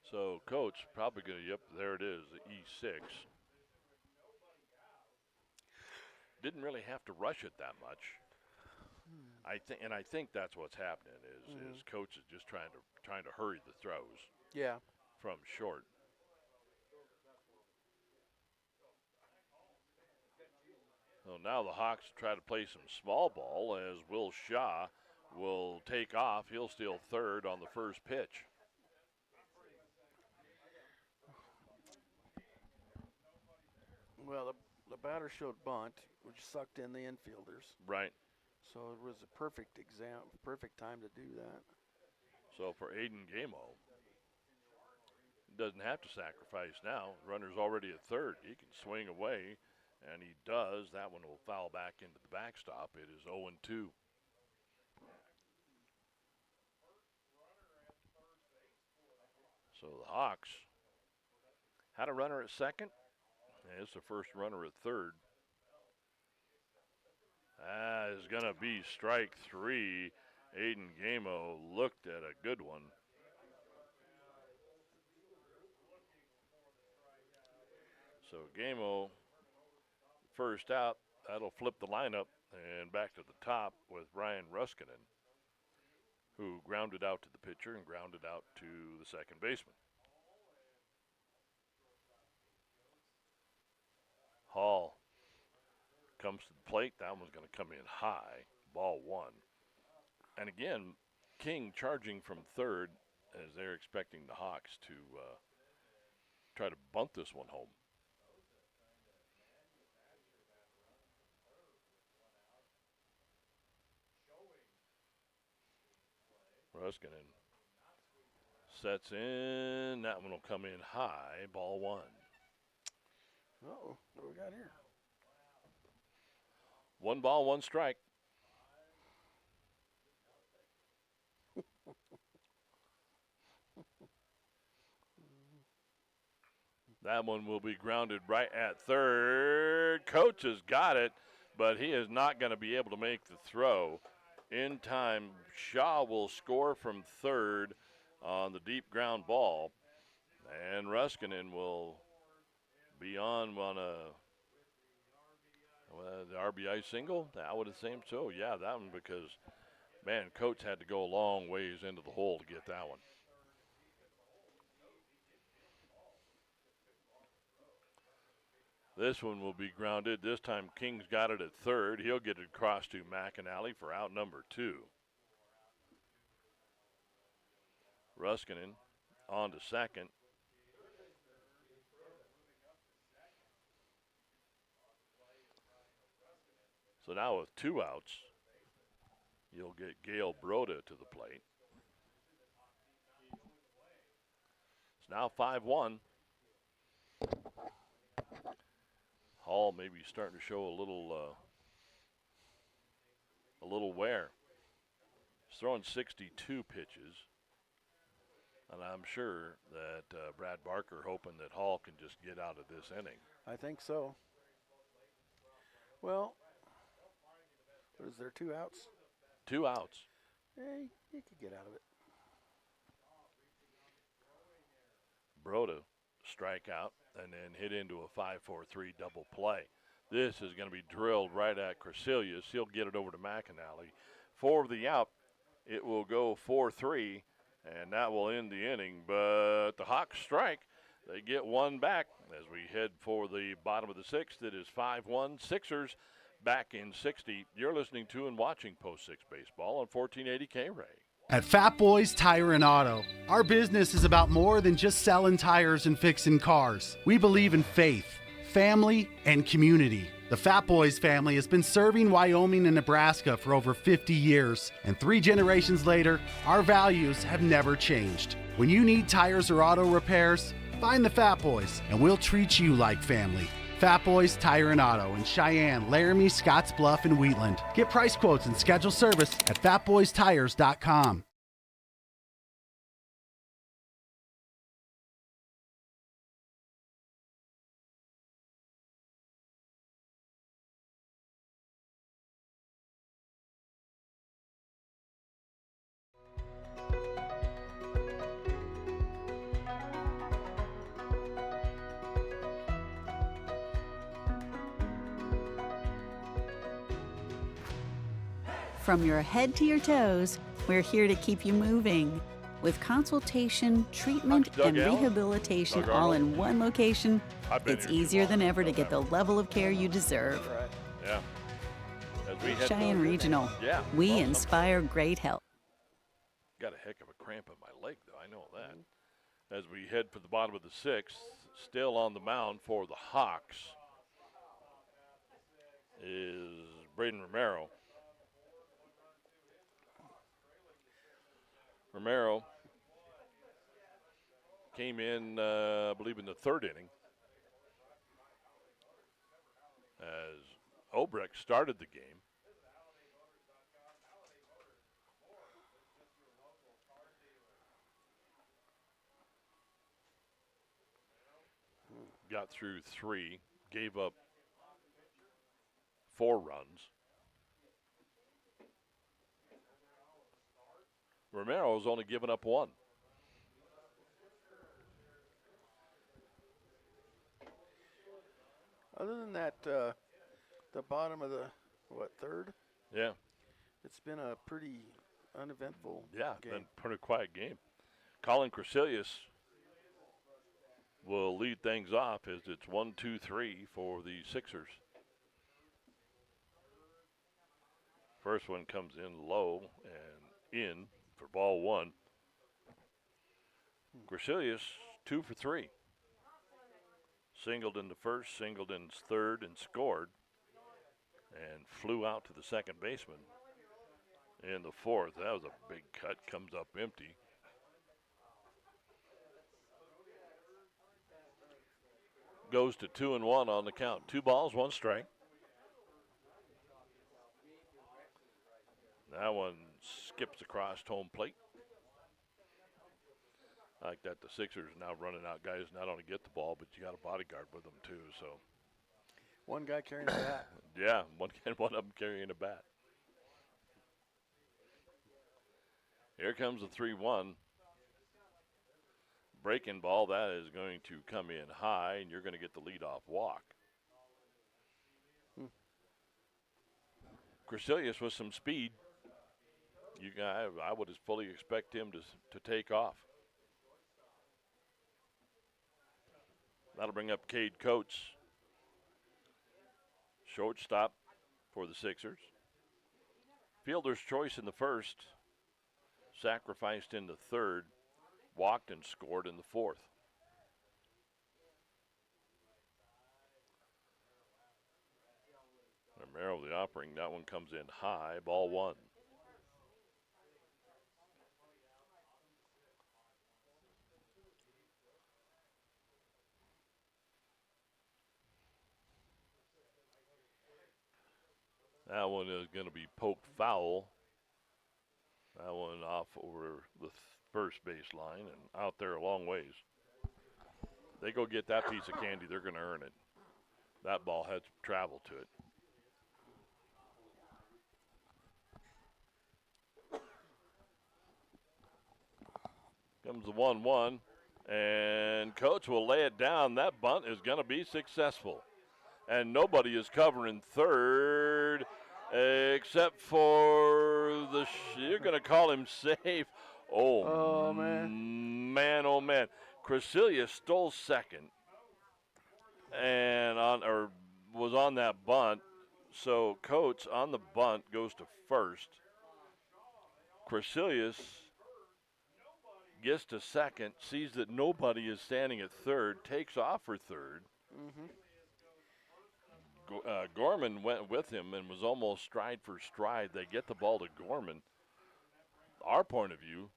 So Coates probably going to, yep, there it is, the E6. Didn't really have to rush it that much. I think that's what's happening is Coates is just trying to hurry the throws. Yeah. From short. So now the Hawks try to play some small ball as Will Shaw will take off. He'll steal third on the first pitch. Well, the batter showed bunt, which sucked in the infielders. Right. So it was a perfect time to do that. So for Aiden Gamo, doesn't have to sacrifice now. Runner's already at third. He can swing away, and he does. That one will foul back into the backstop. It is 0-2. So the Hawks had a runner at second. And it's the first runner at third. That is going to be strike three. Aiden Gamo looked at a good one. So Gamo, first out, that'll flip the lineup and back to the top with Ryan Ruskinen, who grounded out to the pitcher and grounded out to the second baseman. Hall comes to the plate. That one's going to come in high. Ball one. And again, King charging from third as they're expecting the Hawks to try to bunt this one home. Ruskinen sets in. That one will come in high. Ball one. Uh-oh, what do we got here? 1 ball, 1 strike. That one will be grounded right at third. Coach has got it, but he is not going to be able to make the throw in time. Shaw will score from third on the deep ground ball, and Ruskinen will be on the RBI single. I would assume so. Yeah, that one, because, man, Coach had to go a long ways into the hole to get that one. This one will be grounded. This time King's got it at third. He'll get it across to McAnally for out number 2. Ruskinen on to second. So now with 2 outs, you'll get Gale Broda to the plate. It's now 5-1. Hall maybe starting to show a little wear. He's throwing 62 pitches. And I'm sure that Brad Barker hoping that Hall can just get out of this inning. I think so. Well, what is there, 2 outs? 2 outs. Hey, he could get out of it. Broda strike out and then hit into a 5-4-3 double play. This is going to be drilled right at Crecilius. He'll get it over to McAnally. For the out, it will go 4-3, and that will end the inning. But the Hawks strike. They get 1 back as we head for the bottom of the 6th. It is 5-1. Sixers back in 60. You're listening to and watching Post 6 Baseball on 1480 K-Ray. At Fat Boys Tire and Auto, our business is about more than just selling tires and fixing cars. We believe in faith, family, and community. The Fat Boys family has been serving Wyoming and Nebraska for over 50 years, and 3 generations later, our values have never changed. When you need tires or auto repairs, find the Fat Boys, and we'll treat you like family. Fat Boys Tire and Auto in Cheyenne, Laramie, Scottsbluff, and Wheatland. Get price quotes and schedule service at fatboystires.com. From your head to your toes, we're here to keep you moving. With consultation, treatment, and rehabilitation all in one location, it's easier than ever to get the level of care you deserve. Yeah. As we head Cheyenne Regional. Yeah. We inspire great health. Got a heck of a cramp in my leg, though. I know that. As we head for the bottom of the 6th, still on the mound for the Hawks is Braden Romero. Romero came in, I believe, in the third inning as Obrecht started the game. Got through 3, gave up 4 runs. Romero's only given up 1. Other than that, the bottom of the, third? Yeah. It's been a pretty uneventful Yeah, game. been a pretty quiet game. Colin Crecilius will lead things off as it's 1-2-3 for the Sixers. First one comes in low and in for ball 1. Crecilius 2 for 3. Singled in the first, singled in third, and scored, and flew out to the second baseman in the fourth. That was a big cut, comes up empty. Goes to 2-1 on the count. 2 balls, 1 strike. That one skips across home plate. I like that the Sixers now running out guys not only get the ball, but you got a bodyguard with them too. So one guy carrying a bat. Yeah, one of them carrying a bat. Here comes the 3-1. Breaking ball, that is going to come in high, and you're going to get the leadoff walk. Crecilius with some speed. I would fully expect him to take off. That'll bring up Cade Coates, shortstop for the Sixers. Fielder's choice in the first, sacrificed in the third, walked and scored in the fourth. Romero, the offering, that one comes in high, ball 1. That one is going to be poked foul. That one off over the first baseline and out there a long ways. They go get that piece of candy, they're going to earn it. That ball had travel to it. Comes the 1-1, and Coates will lay it down. That bunt is going to be successful. And nobody is covering third except for you're going to call him safe. Oh man. Oh, man. Crecilius stole second and was on that bunt. So Coates on the bunt goes to first. Crecilius gets to second, sees that nobody is standing at third, takes off for third. Gorman went with him and was almost stride for stride. They get the ball to Gorman. Our point of view,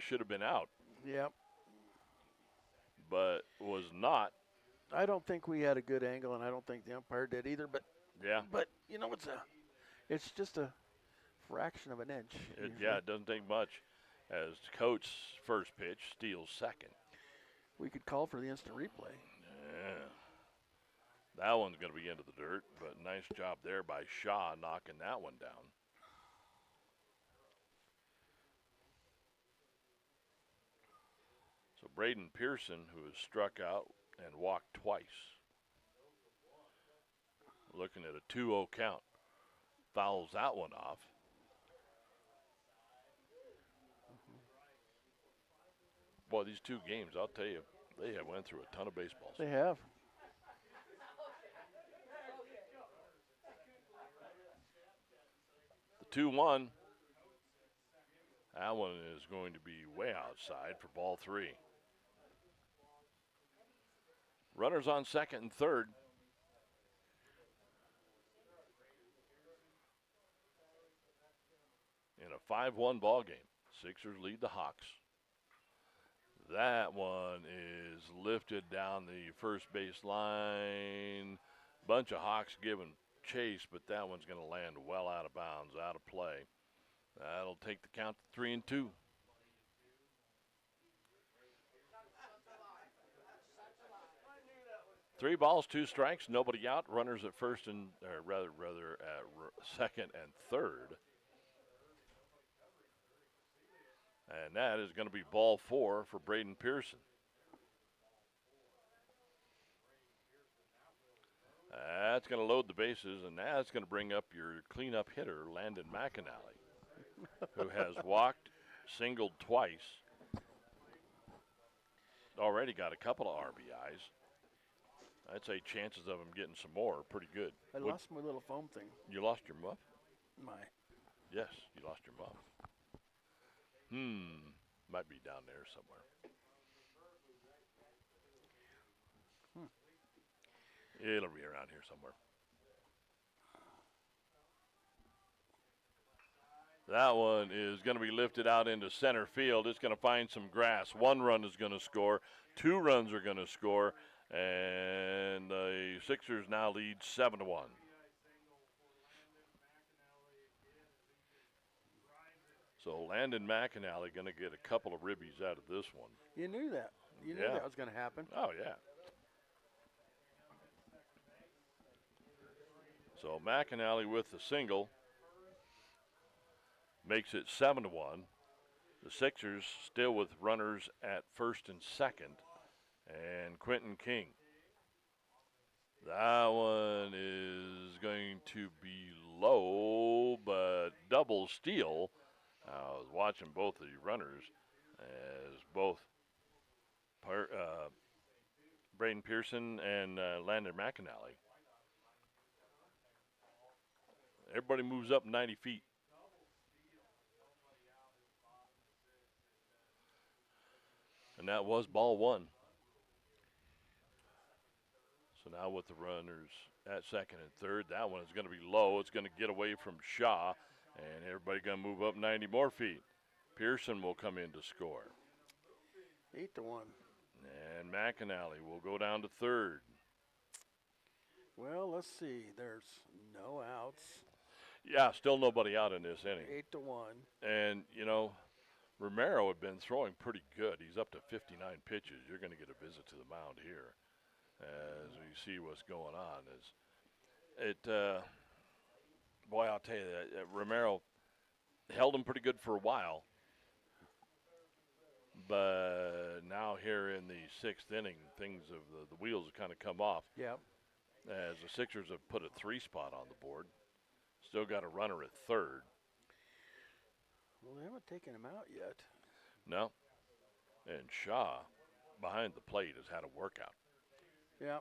should have been out. Yep. But was not. I don't think we had a good angle, and I don't think the umpire did either. But yeah. But you know, it's just a fraction of an inch. It doesn't take much. As Coates' first pitch steals second. We could call for the instant replay. Yeah. That one's going to be into the dirt, but nice job there by Shaw knocking that one down. So Braden Pearson, who has struck out and walked twice, looking at a 2-0 count, fouls that one off. Boy, these 2 games, I'll tell you, they have went through a ton of baseballs. They have. The 2-1, that one is going to be way outside for ball 3. Runners on second and third. in a 5-1 ball game. Sixers lead the Hawks. That one is lifted down the first base line. Bunch of Hawks giving chase, but that one's going to land well out of bounds, out of play. That'll take the count to 3-2. Three balls, 2 strikes, nobody out. Runners at first and rather at second and third. And that is going to be ball 4 for Braden Pearson. That's going to load the bases, and that's going to bring up your cleanup hitter, Landon McAnally, who has walked, singled twice, already got a couple of RBIs. I'd say chances of him getting some more are pretty good. I lost my little foam thing. You lost your muff? Yes, you lost your muff. Might be down there somewhere. It'll be around here somewhere. That one is going to be lifted out into center field. It's going to find some grass. 1 run is going to score. 2 runs are going to score. And the Sixers now lead 7-1. So Landon McAnally going to get a couple of ribbies out of this one. You knew that. You knew that was going to happen. Oh, yeah. So McAnally with the single makes it 7-1. The Sixers still with runners at first and second. And Quentin King. That one is going to be low, but double steal. I was watching both of the runners as both Braden Pearson and Landon McAnally. Everybody moves up 90 feet. And that was ball 1. So now with the runners at second and third, that one is going to be low. It's going to get away from Shaw, and everybody going to move up 90 more feet. Pearson will come in to score. 8-1. And McAnally will go down to third. Well, let's see. There's no outs. Yeah, still nobody out in this inning. 8-1. And, you know, Romero had been throwing pretty good. He's up to 59 pitches. You're going to get a visit to the mound here as we see what's going on. Boy, I'll tell you that Romero held him pretty good for a while, but now here in the 6th inning, things of the wheels have kind of come off. Yep. As the Sixers have put a 3 spot on the board, still got a runner at third. Well, they haven't taken him out yet. No, and Shaw behind the plate has had a workout. Yeah.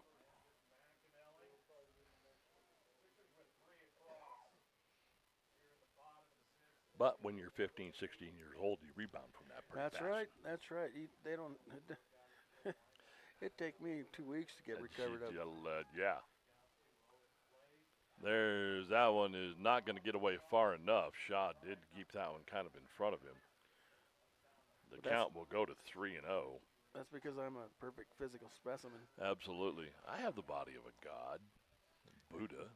But when you're 15, 16 years old, you rebound from that pretty fast. That's right. They don't. It'd take me 2 weeks to get recovered up. Yeah. That one is not going to get away far enough. Shaw did keep that one kind of in front of him. The count will go to 3-0. That's because I'm a perfect physical specimen. Absolutely. I have the body of a god, Buddha.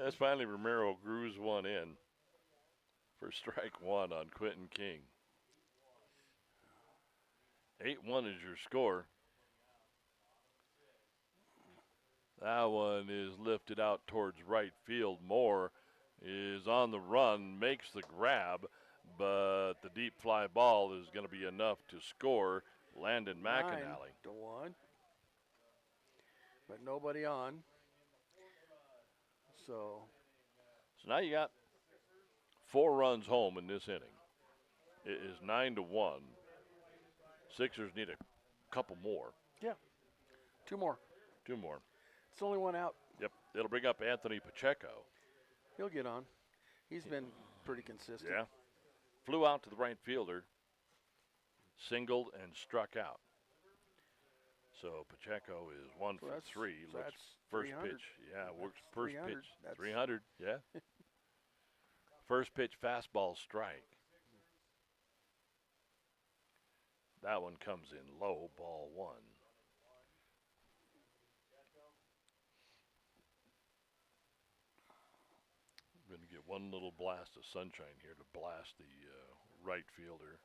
As finally Romero grooves one in for strike 1 on Quentin King. 8-1 is your score. That one is lifted out towards right field. Moore is on the run, makes the grab, but the deep fly ball is going to be enough to score Landon McAnally. 9-1. But nobody on. So now you got 4 runs home in this inning. It is 9-1. Sixers need a couple more. Yeah. 2 more. 2 more. It's only 1 out. Yep. It'll bring up Anthony Pacheco. He'll get on. He's been pretty consistent. Yeah. Flew out to the right fielder, singled and struck out. So Pacheco is 1 for 3. So Looks that's first 300. pitch. Yeah, works first 300. pitch. That's 300. Yeah. First pitch fastball strike. That one comes in low, ball 1. I'm going to get one little blast of sunshine here to blast the right fielder.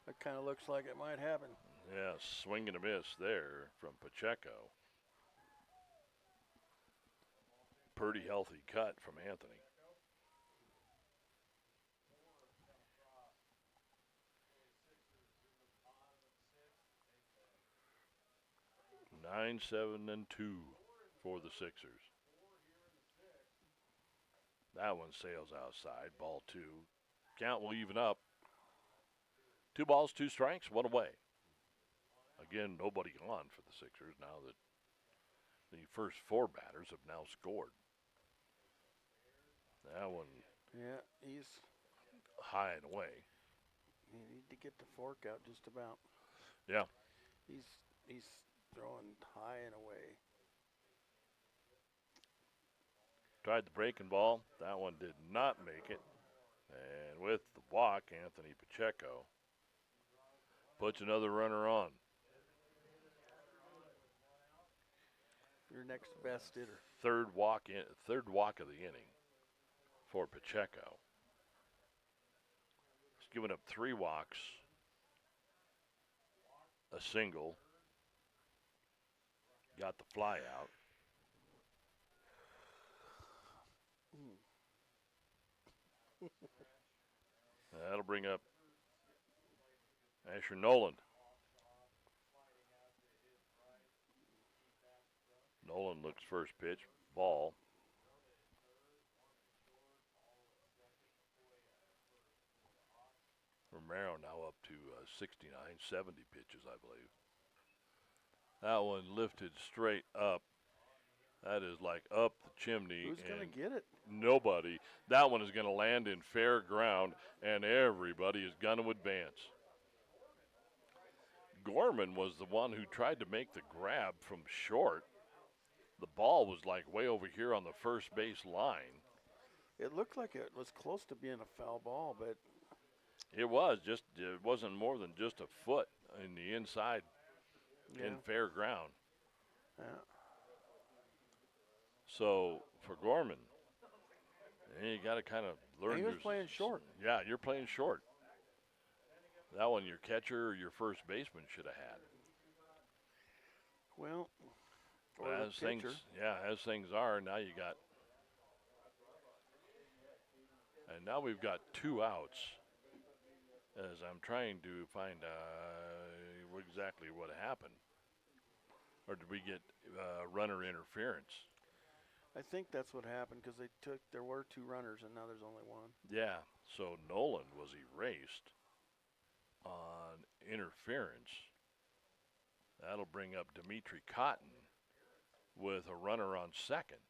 That kind of looks like it might happen. Yeah, swing and a miss there from Pacheco. Pretty healthy cut from Anthony. Nine, 7, and 2 for the Sixers. That one sails outside. Ball 2. Count will even up. 2 balls, 2 strikes, 1 away. Again, nobody on for the Sixers now that the first 4 batters have now scored. That one. Yeah, he's high and away. You need to get the fork out just about. Yeah. He's throwing high and away. Tried the breaking ball. That one did not make it. And with the walk, Anthony Pacheco puts another runner on. Your next best hitter. Third walk of the inning for Pacheco. He's given up 3 walks, a single, got the fly out. That'll bring up Asher Noland. Noland looks first pitch, ball. Romero now up to 69, 70 pitches, I believe. That one lifted straight up. That is like up the chimney. Who's going to get it? Nobody. That one is going to land in fair ground, and everybody is going to advance. Gorman was the one who tried to make the grab from short. The ball was like way over here on the first base line. It looked like it was close to being a foul ball, but it wasn't more than just a foot in the inside in fair ground. Yeah. So for Gorman, you got to kind of learn. He was playing short. Yeah, you're playing short. That one your catcher or your first baseman should have had. Well, as things are, now you got. And now we've got 2 outs. As I'm trying to find exactly what happened. Or did we get runner interference? I think that's what happened because there were 2 runners and now there's only 1. Yeah, so Noland was erased on interference. That'll bring up Dimitri Cotton with a runner on second.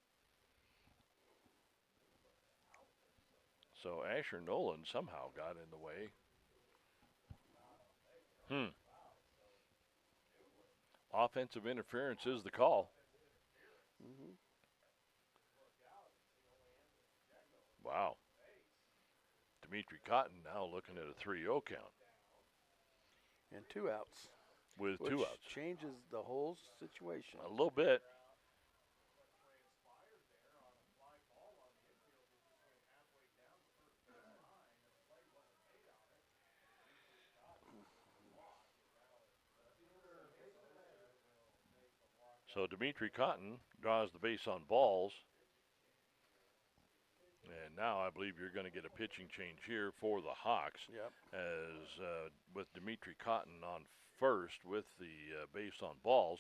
So Asher Noland somehow got in the way. Offensive interference is the call. Mm-hmm. Wow. Dimitri Cotton now looking at a 3-0 count. And 2 outs. With which 2 outs. Changes the whole situation. A little bit. So Dimitri Cotton draws the base on balls. And now I believe you're going to get a pitching change here for the Hawks. Yep. As with Dimitri Cotton on first with the base on balls.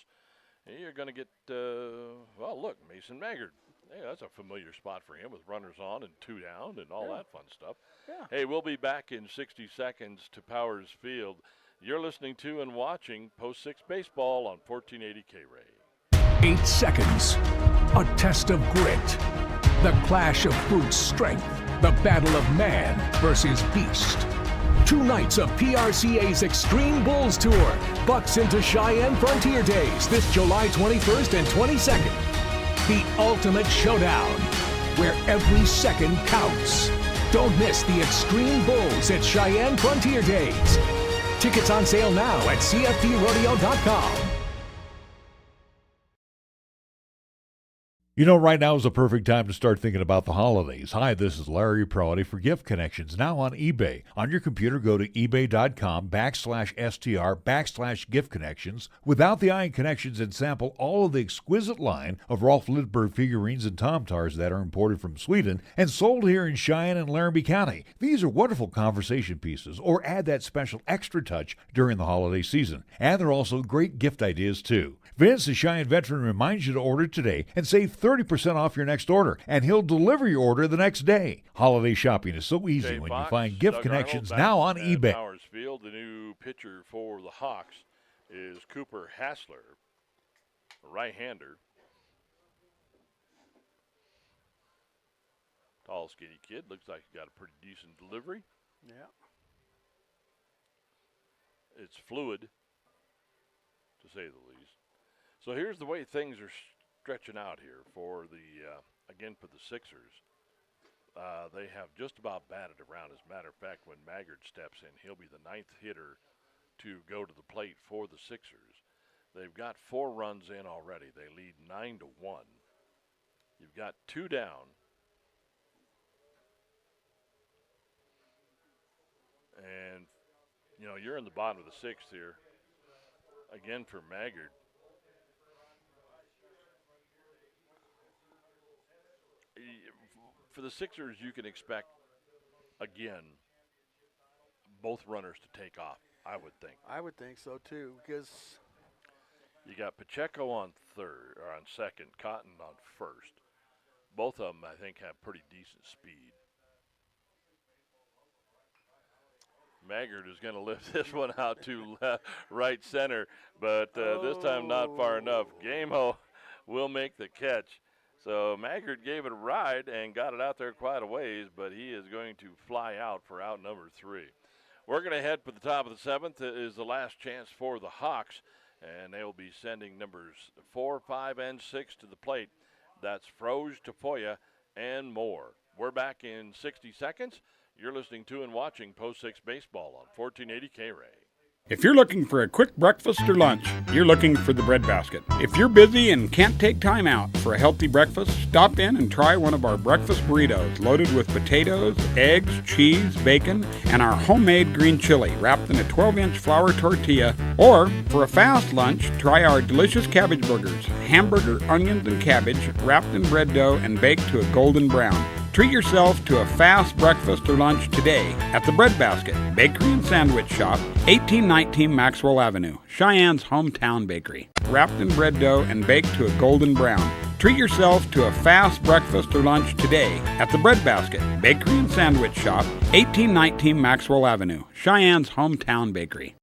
And you're going to get, look, Mason Maggard. Hey, that's a familiar spot for him with runners on and 2 down and all that fun stuff. Yeah. Hey, we'll be back in 60 seconds to Powers Field. You're listening to and watching Post 6 Baseball on 1480 K-Ray. 8 seconds. A test of grit. The clash of brute strength. The battle of man versus beast. 2 nights of PRCA's Extreme Bulls Tour. bucks into Cheyenne Frontier Days this July 21st and 22nd. The ultimate showdown, where every second counts. Don't miss the Extreme Bulls at Cheyenne Frontier Days. Tickets on sale now at cftrodeo.com. You know, right now is the perfect time to start thinking about the holidays. Hi, this is Larry Prowdy for Gift Connections, now on eBay. On your computer, go to ebay.com/str/gift connections. Without the Eye Connections, and sample all of the exquisite line of Rolf Lidberg figurines and Tom-Tars that are imported from Sweden and sold here in Cheyenne and Laramie County. These are wonderful conversation pieces, or add that special extra touch during the holiday season. And they're also great gift ideas, too. Vince, the Cheyenne veteran, reminds you to order today and save 30% off your next order, and he'll deliver your order the next day. Holiday shopping is so easy when you find Gift Connections now on eBay. Powers Field, the new pitcher for the Hawks is Cooper Hassler, a right-hander. Tall, skinny kid. Looks like he got a pretty decent delivery. Yeah. It's fluid, to say the least. So here's the way things are stretching out here for the, again, for the Sixers. They have just about batted around. As a matter of fact, when Maggard steps in, he'll be the 9th hitter to go to the plate for the Sixers. They've got 4 runs in already. They lead 9-1. You've got 2 down. And, you know, you're in the bottom of the 6th here. Again for Maggard. For the Sixers, you can expect, again, both runners to take off, I would think. I would think so, too, because you got Pacheco on third, or on second, Cotton on first. Both of them, I think, have pretty decent speed. Maggard is going to lift this one out to right center, but this time not far enough. Gameo will make the catch. So Maggard gave it a ride and got it out there quite a ways, but he is going to fly out for out number 3. We're going to head for the top of the 7th. It is the last chance for the Hawks, and they will be sending numbers 4, 5, and 6 to the plate. That's Froge, Tafoya, and more. We're back in 60 seconds. You're listening to and watching Post 6 Baseball on 1480 K-Ray. If you're looking for a quick breakfast or lunch, you're looking for the Bread Basket. If you're busy and can't take time out for a healthy breakfast, stop in and try one of our breakfast burritos loaded with potatoes, eggs, cheese, bacon, and our homemade green chili wrapped in a 12-inch flour tortilla. Or, for a fast lunch, try our delicious cabbage burgers, hamburger, onions, and cabbage wrapped in bread dough and baked to a golden brown. Treat yourself to a fast breakfast or lunch today at the Bread Basket Bakery and Sandwich Shop, 1819 Maxwell Avenue, Cheyenne's hometown bakery. Wrapped in bread dough and baked to a golden brown. Treat yourself to a fast breakfast or lunch today at the Bread Basket Bakery and Sandwich Shop, 1819 Maxwell Avenue, Cheyenne's hometown bakery.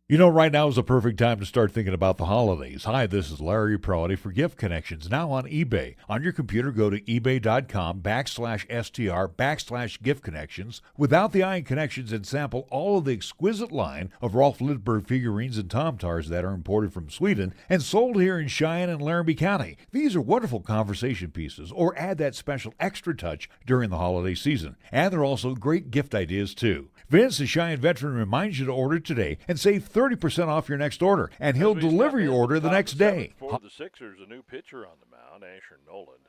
You know, right now is the perfect time to start thinking about the holidays. Hi, this is Larry Prowdy for Gift Connections, now on eBay. On your computer, go to ebay.com/str/gift connections. Without the Eye Connections, and sample all of the exquisite line of Rolf Lidberg figurines and Tom-Tars that are imported from Sweden and sold here in Cheyenne and Laramie County. These are wonderful conversation pieces, or add that special extra touch during the holiday season. And they're also great gift ideas, too. Vince, the Cheyenne veteran, reminds you to order today and save 30% off your next order, and he'll deliver your order the next day. For the Sixers, a new pitcher on the mound, Asher Noland.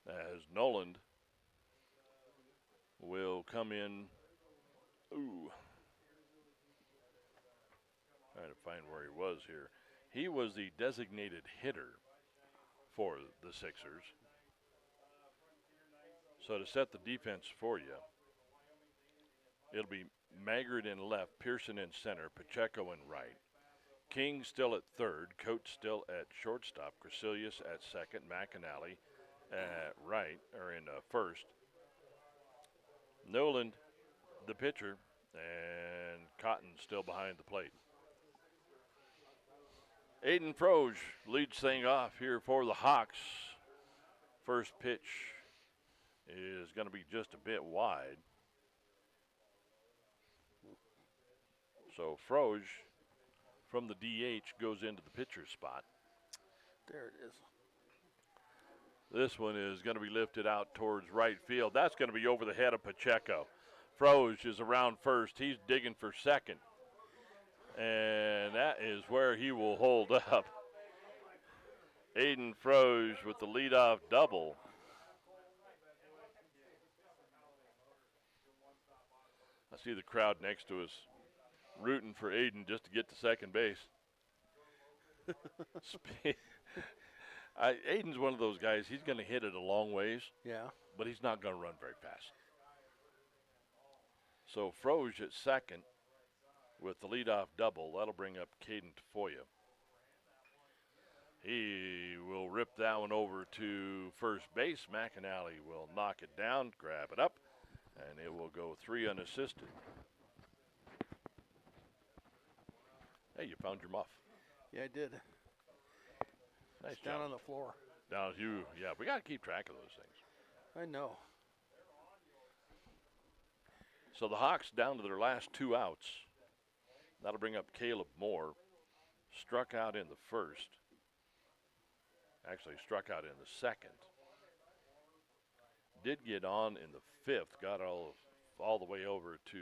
As Noland will come in. Trying to find where he was here. He was the designated hitter for the Sixers. So to set the defense for you, it'll be Maggard in left, Pearson in center, Pacheco in right. King still at third, Coates still at shortstop, Crecilius at second, McAnally at right, or in first. Noland, the pitcher, and Cotton still behind the plate. Aiden Froge leads thing off here for the Hawks. First pitch is going to be just a bit wide. So Froge from the DH goes into the pitcher's spot. There it is. This one is going to be lifted out towards right field. That's going to be over the head of Pacheco. Froge is around first. He's digging for second. And that is where he will hold up. Aiden Froge with the leadoff double. I see the crowd next to us rooting for Aiden just to get to second base. Aiden's one of those guys, he's going to hit it a long ways. Yeah. But he's not going to run very fast. So Froge at second with the leadoff double. That'll bring up Caden Tafoya. He will rip that one over to first base. McAnally will knock it down, grab it up, and it will go 3 unassisted. Hey, you found your muff. Yeah, I did. Nice It's down job. on the floor. Down you. Yeah, we got to keep track of those things. I know. So the Hawks down to their last 2 outs. That'll bring up Caleb Moore. Struck out in the first. Actually struck out in the second. Did get on in the fifth. Got all the way over to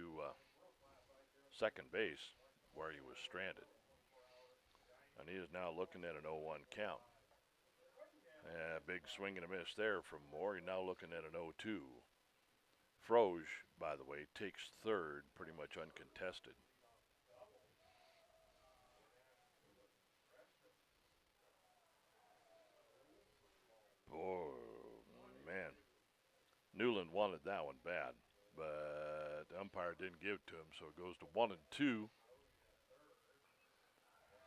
second base where he was stranded. And he is now looking at an 0-1 count. Big swing and a miss there from Moore. He's now looking at an 0-2. Froge, by the way, takes third, pretty much uncontested. Oh, man. Newland wanted that one bad, but the umpire didn't give it to him, so it goes to 1-2.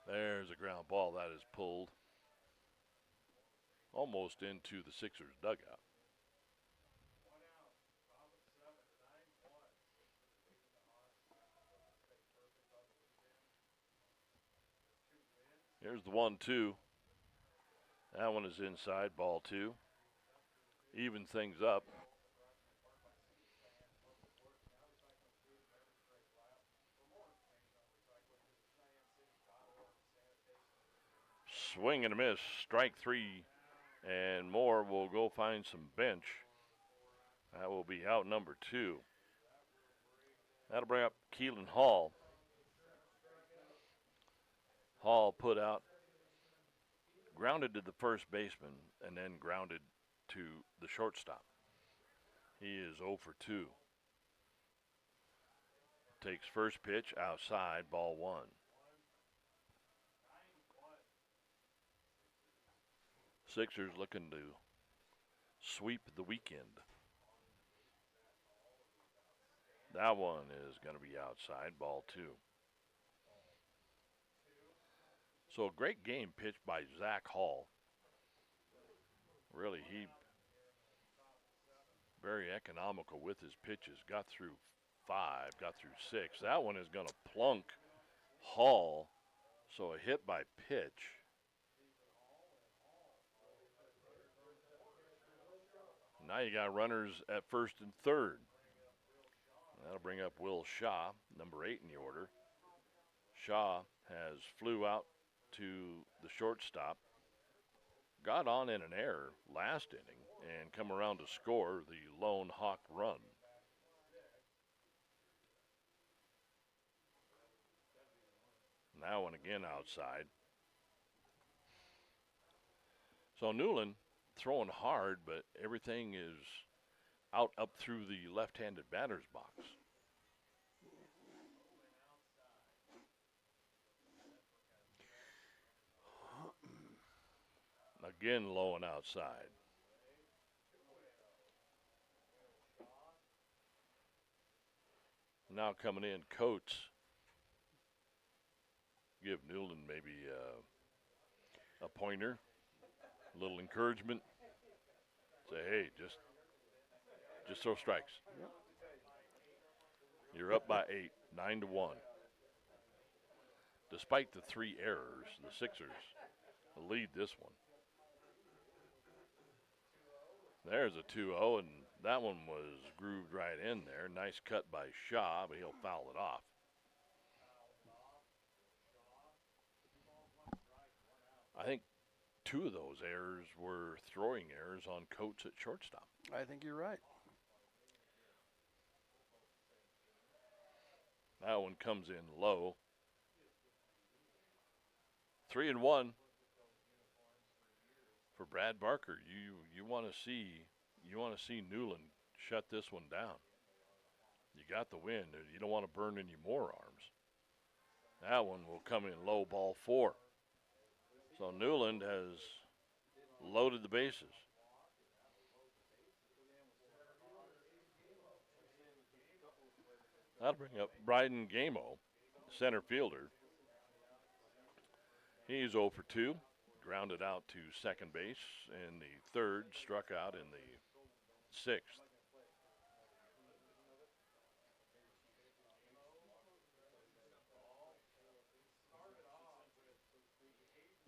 There's a ground ball that is pulled almost into the Sixers dugout. Here's the 1-2. That one is inside, ball 2. Even things up. Swing and a miss, strike 3, and Moore will go find some bench. That will be out number 2. That'll bring up Keelan Hall. Hall put out, grounded to the first baseman, and then grounded to the shortstop. He is 0 for 2. Takes first pitch outside, ball 1. Sixers looking to sweep the weekend. That one is going to be outside, ball 2. So a great game pitched by Zach Hall. Really, he very economical with his pitches. Got through 5, got through 6. That one is going to plunk Hall. So a hit by pitch. Now you got runners at first and third. That'll bring up Will Shaw, number 8 in the order. Shaw has flew out to the shortstop, got on in an error last inning, and come around to score the lone Hawk run. Now and again outside. So Newland throwing hard, but everything is out up through the left-handed batter's box. Again, low and outside. Now coming in, Coates. Give Newland maybe a pointer, a little encouragement. Say, hey, just throw strikes. Yep. You're up by 8, 9-1. Despite the 3 errors, the Sixers lead this one. There's a 2-0, and that one was grooved right in there. Nice cut by Shaw, but he'll foul it off. I think 2 of those errors were throwing errors on Coates at shortstop. I think you're right. That one comes in low. 3-1 for Brad Barker. You want to see Newland shut this one down. You got the win. You don't want to burn any more arms. That one will come in low, ball 4. So Newland has loaded the bases. That'll bring up Bryden Gamo, center fielder. He's 0 for 2, grounded out to second base in the 3rd, struck out in the 6th.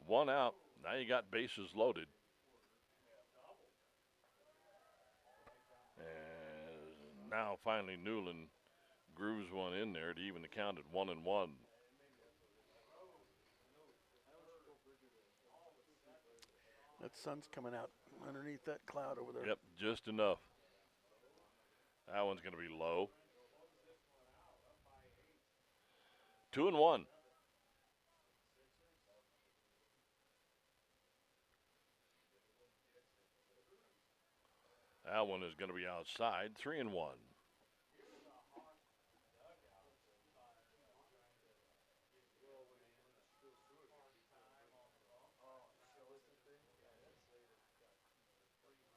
One out. Now you got bases loaded. And now finally Newland grooves one in there to even the count at 1-1. That sun's coming out underneath that cloud over there. Yep, just enough. That one's going to be low. 2-1. That one is going to be outside. 3-1.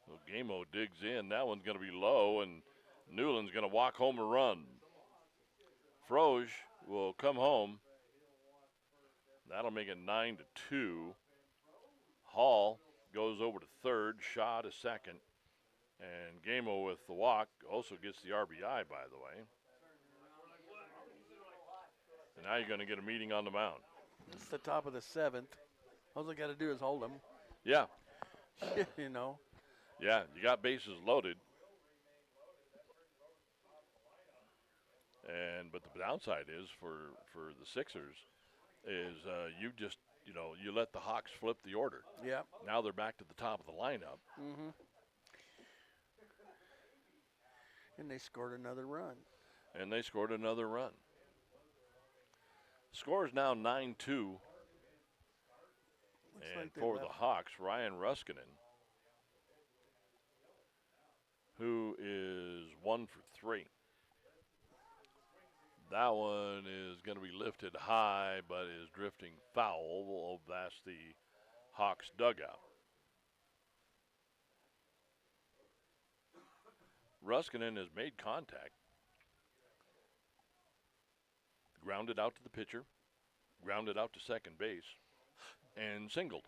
So Gamo digs in. That one's going to be low, and Newland's going to walk home a run. Froge will come home. That'll make it 9-2. Hall goes over to 3rd, Shaw to 2nd. And Gamo with the walk also gets the RBI, by the way. And now you're going to get a meeting on the mound. It's the top of the 7th. All they got to do is hold them. Yeah. You know. Yeah, you got bases loaded. But the downside is for the Sixers is you let the Hawks flip the order. Yeah. Now they're back to the top of the lineup. Mm-hmm. And they scored another run. Score is now 9-2. And like for the Hawks, Ryan Ruskinen, who is 1 for 3. That one is going to be lifted high, but is drifting foul. Well, that's the Hawks dugout. Ruskinen has made contact. Grounded out to the pitcher, grounded out to second base, and singled.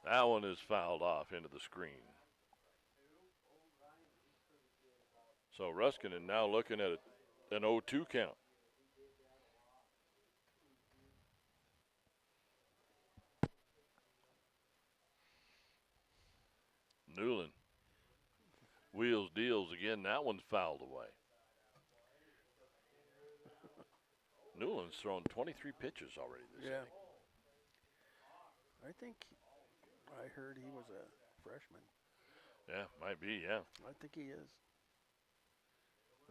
That one is fouled off into the screen. So Ruskinen now looking at an 0-2 count. Newland wheels deals again. That one's fouled away. Newland's thrown 23 pitches already this inning. I think I heard he was a freshman. Yeah, might be, yeah. I think he is.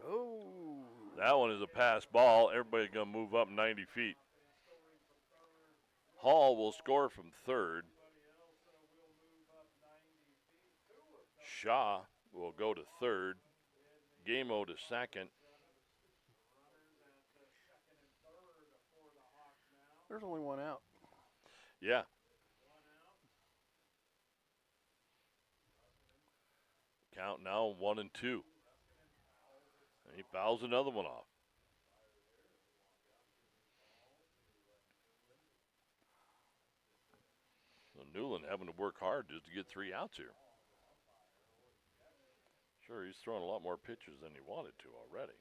Oh. That one is a pass ball. Everybody's going to move up 90 feet. Hall will score from 3rd. Shaw will go to 3rd. Gamo to 2nd. There's only one out. Yeah. Count now 1-2. And he fouls another one off. So Newland having to work hard just to get 3 outs here. Sure, he's throwing a lot more pitches than he wanted to already.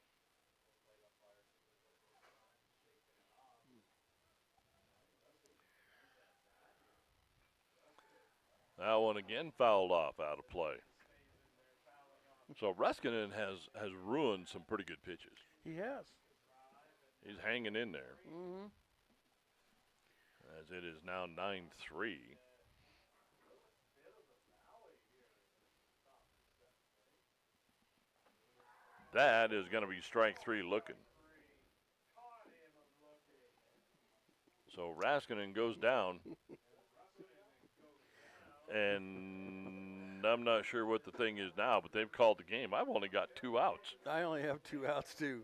That one again fouled off out of play. So Ruskinen has ruined some pretty good pitches. He has. He's hanging in there. Mm-hmm. As it is now 9-3. That is going to be strike 3 looking. So Raskinen goes down. And I'm not sure what the thing is now, but they've called the game. I've only got 2 outs. I only have 2 outs, too.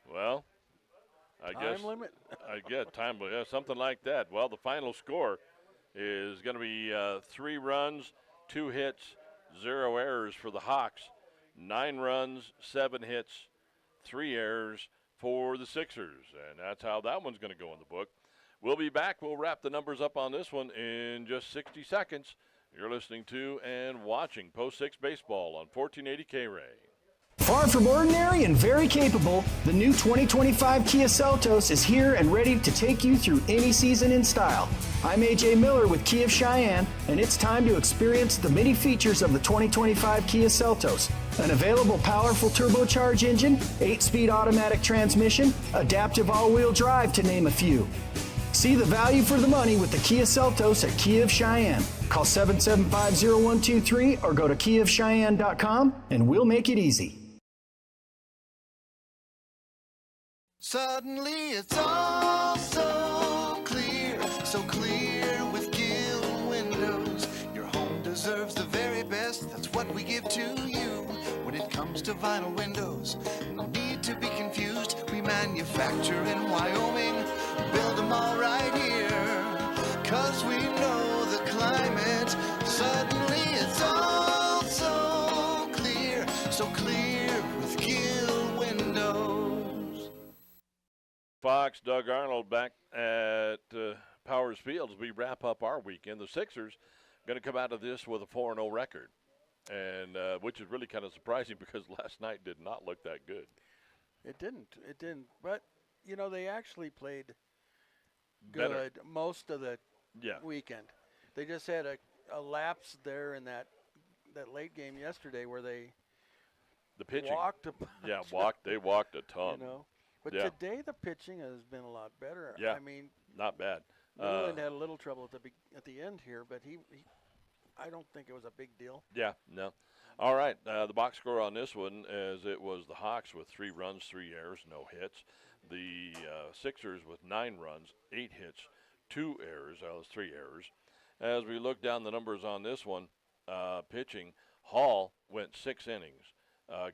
Well, I guess. Time limit? I get time limit, yeah, something like that. Well, the final score is going to be 3 runs, 2 hits, 0 errors for the Hawks. 9 runs, 7 hits, 3 errors for the Sixers. And that's how that one's going to go in the book. We'll be back. We'll wrap the numbers up on this one in just 60 seconds. You're listening to and watching Post 6 Baseball on 1480 K-Ray. Far from ordinary and very capable, the new 2025 Kia Seltos is here and ready to take you through any season in style. I'm AJ Miller with Kia of Cheyenne, and it's time to experience the many features of the 2025 Kia Seltos. An available powerful turbocharged engine, 8-speed automatic transmission, adaptive all-wheel drive to name a few. See the value for the money with the Kia Seltos at Kia of Cheyenne. Call 775-0123 or go to KiaofCheyenne.com and we'll make it easy. Suddenly it's all so clear with Gill Windows. Your home deserves the very best, that's what we give to you. When it comes to vinyl windows, no need to be confused. We manufacture in Wyoming, build them all right here. 'Cause we know the climate, suddenly it's all so clear with Gill Windows. Fox, Doug Arnold back at Powers Field as we wrap up our weekend. The Sixers going to come out of this with a 4-0 record, and which is really kind of surprising because last night did not look that good. It didn't. But, you know, they actually played Better. good most of the weekend. They just had a lapse there in that late game yesterday where they the pitching walked a They walked a ton. You know, but today the pitching has been a lot better. Yeah, I mean, not bad. Newland had a little trouble at the end here, but he I don't think it was a big deal. Yeah, no. All right, the box score on this one is it was the Hawks with 3 runs, 3 errors, no hits. The Sixers with 9 runs, 8 hits, 2 errors. That was 3 errors. As we look down the numbers on this one, pitching, Hall went 6 innings,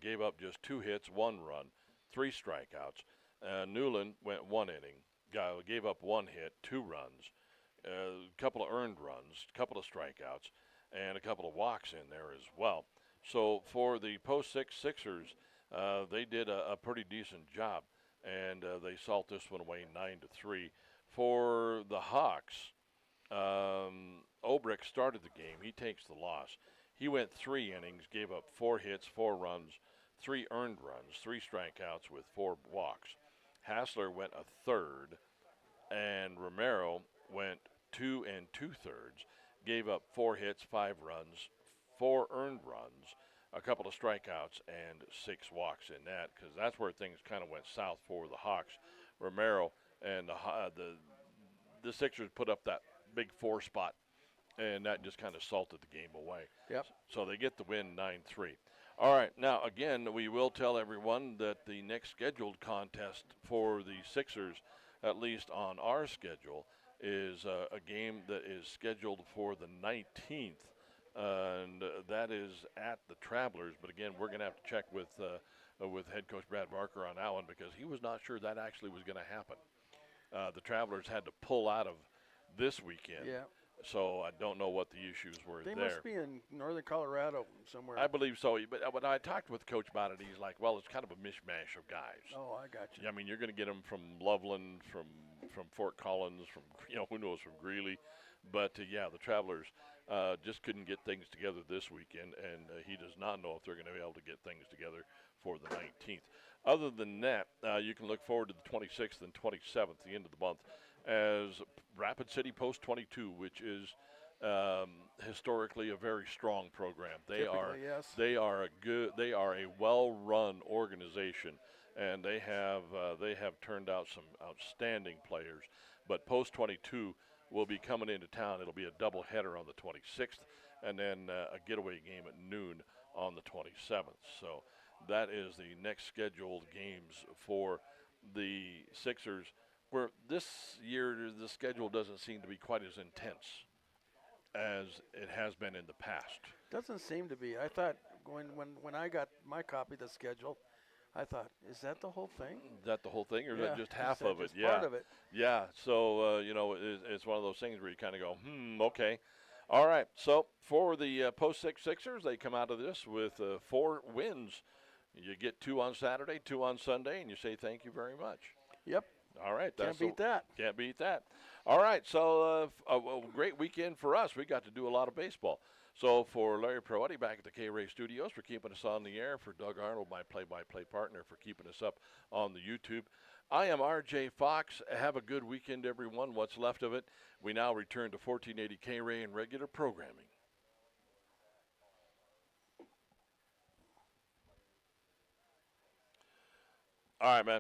gave up just 2 hits, 1 run, 3 strikeouts. Newland went 1 inning, gave up 1 hit, 2 runs, a couple of earned runs, a couple of strikeouts, and a couple of walks in there as well. So for the post-6 Sixers, they did a pretty decent job, and they salt this one away 9-3. For the Hawks, Obrick started the game. He takes the loss. He went 3 innings, gave up 4 hits, 4 runs, 3 earned runs, 3 strikeouts with 4 walks. Hassler went a third, and Romero went 2 2/3, gave up 4 hits, 5 runs, 4 earned runs, a couple of strikeouts, and 6 walks in that, because that's where things kind of went south for the Hawks. Romero and the Sixers put up that big 4 spot, and that just kind of salted the game away. Yep. So they get the win 9-3. All right, now, again, we will tell everyone that the next scheduled contest for the Sixers, at least on our schedule, is a game that is scheduled for the 19th, and that is at the Travelers. But, again, we're going to have to check with head coach Brad Barker on that one because he was not sure that actually was going to happen. The Travelers had to pull out of this weekend. Yeah. So I don't know what the issues were they there. Must be in northern Colorado somewhere. I believe so. But when I talked with Coach about it, he's like, well, it's kind of a mishmash of guys. Oh, I got you. I mean, you're going to get them from Loveland, from Fort Collins, from, who knows, from Greeley. But, the Travelers just couldn't get things together this weekend, and he does not know if they're going to be able to get things together for the 19th. Other than that, you can look forward to the 26th and 27th, the end of the month, as Rapid City Post 22, which is historically a very strong program. They Typically, are yes. they are a well-run organization, and they have turned out some outstanding players. But Post 22 will be coming into town. It'll be a doubleheader on the 26th, and then a getaway game at noon on the 27th. So that is the next scheduled games for the Sixers, where this year the schedule doesn't seem to be quite as intense as it has been in the past. Doesn't seem to be. I thought when I got my copy of the schedule, I thought, is that the whole thing? Is that the whole thing, or is Yeah, that just half is that of it? just part of it? Yeah. So it's one of those things where you kind of go, okay. All right. So for the Post 6 Sixers, they come out of this with 4 wins. You get 2 on Saturday, 2 on Sunday, and you say thank you very much. Yep. All right. Can't beat that. Can't beat that. All right. So a great weekend for us. We got to do a lot of baseball. So for Larry Perotti back at the K-Ray Studios for keeping us on the air, for Doug Arnold, my play-by-play partner, for keeping us up on the YouTube, I am R.J. Fox. Have a good weekend, everyone. What's left of it. We now return to 1480 K-Ray and regular programming. All right, man.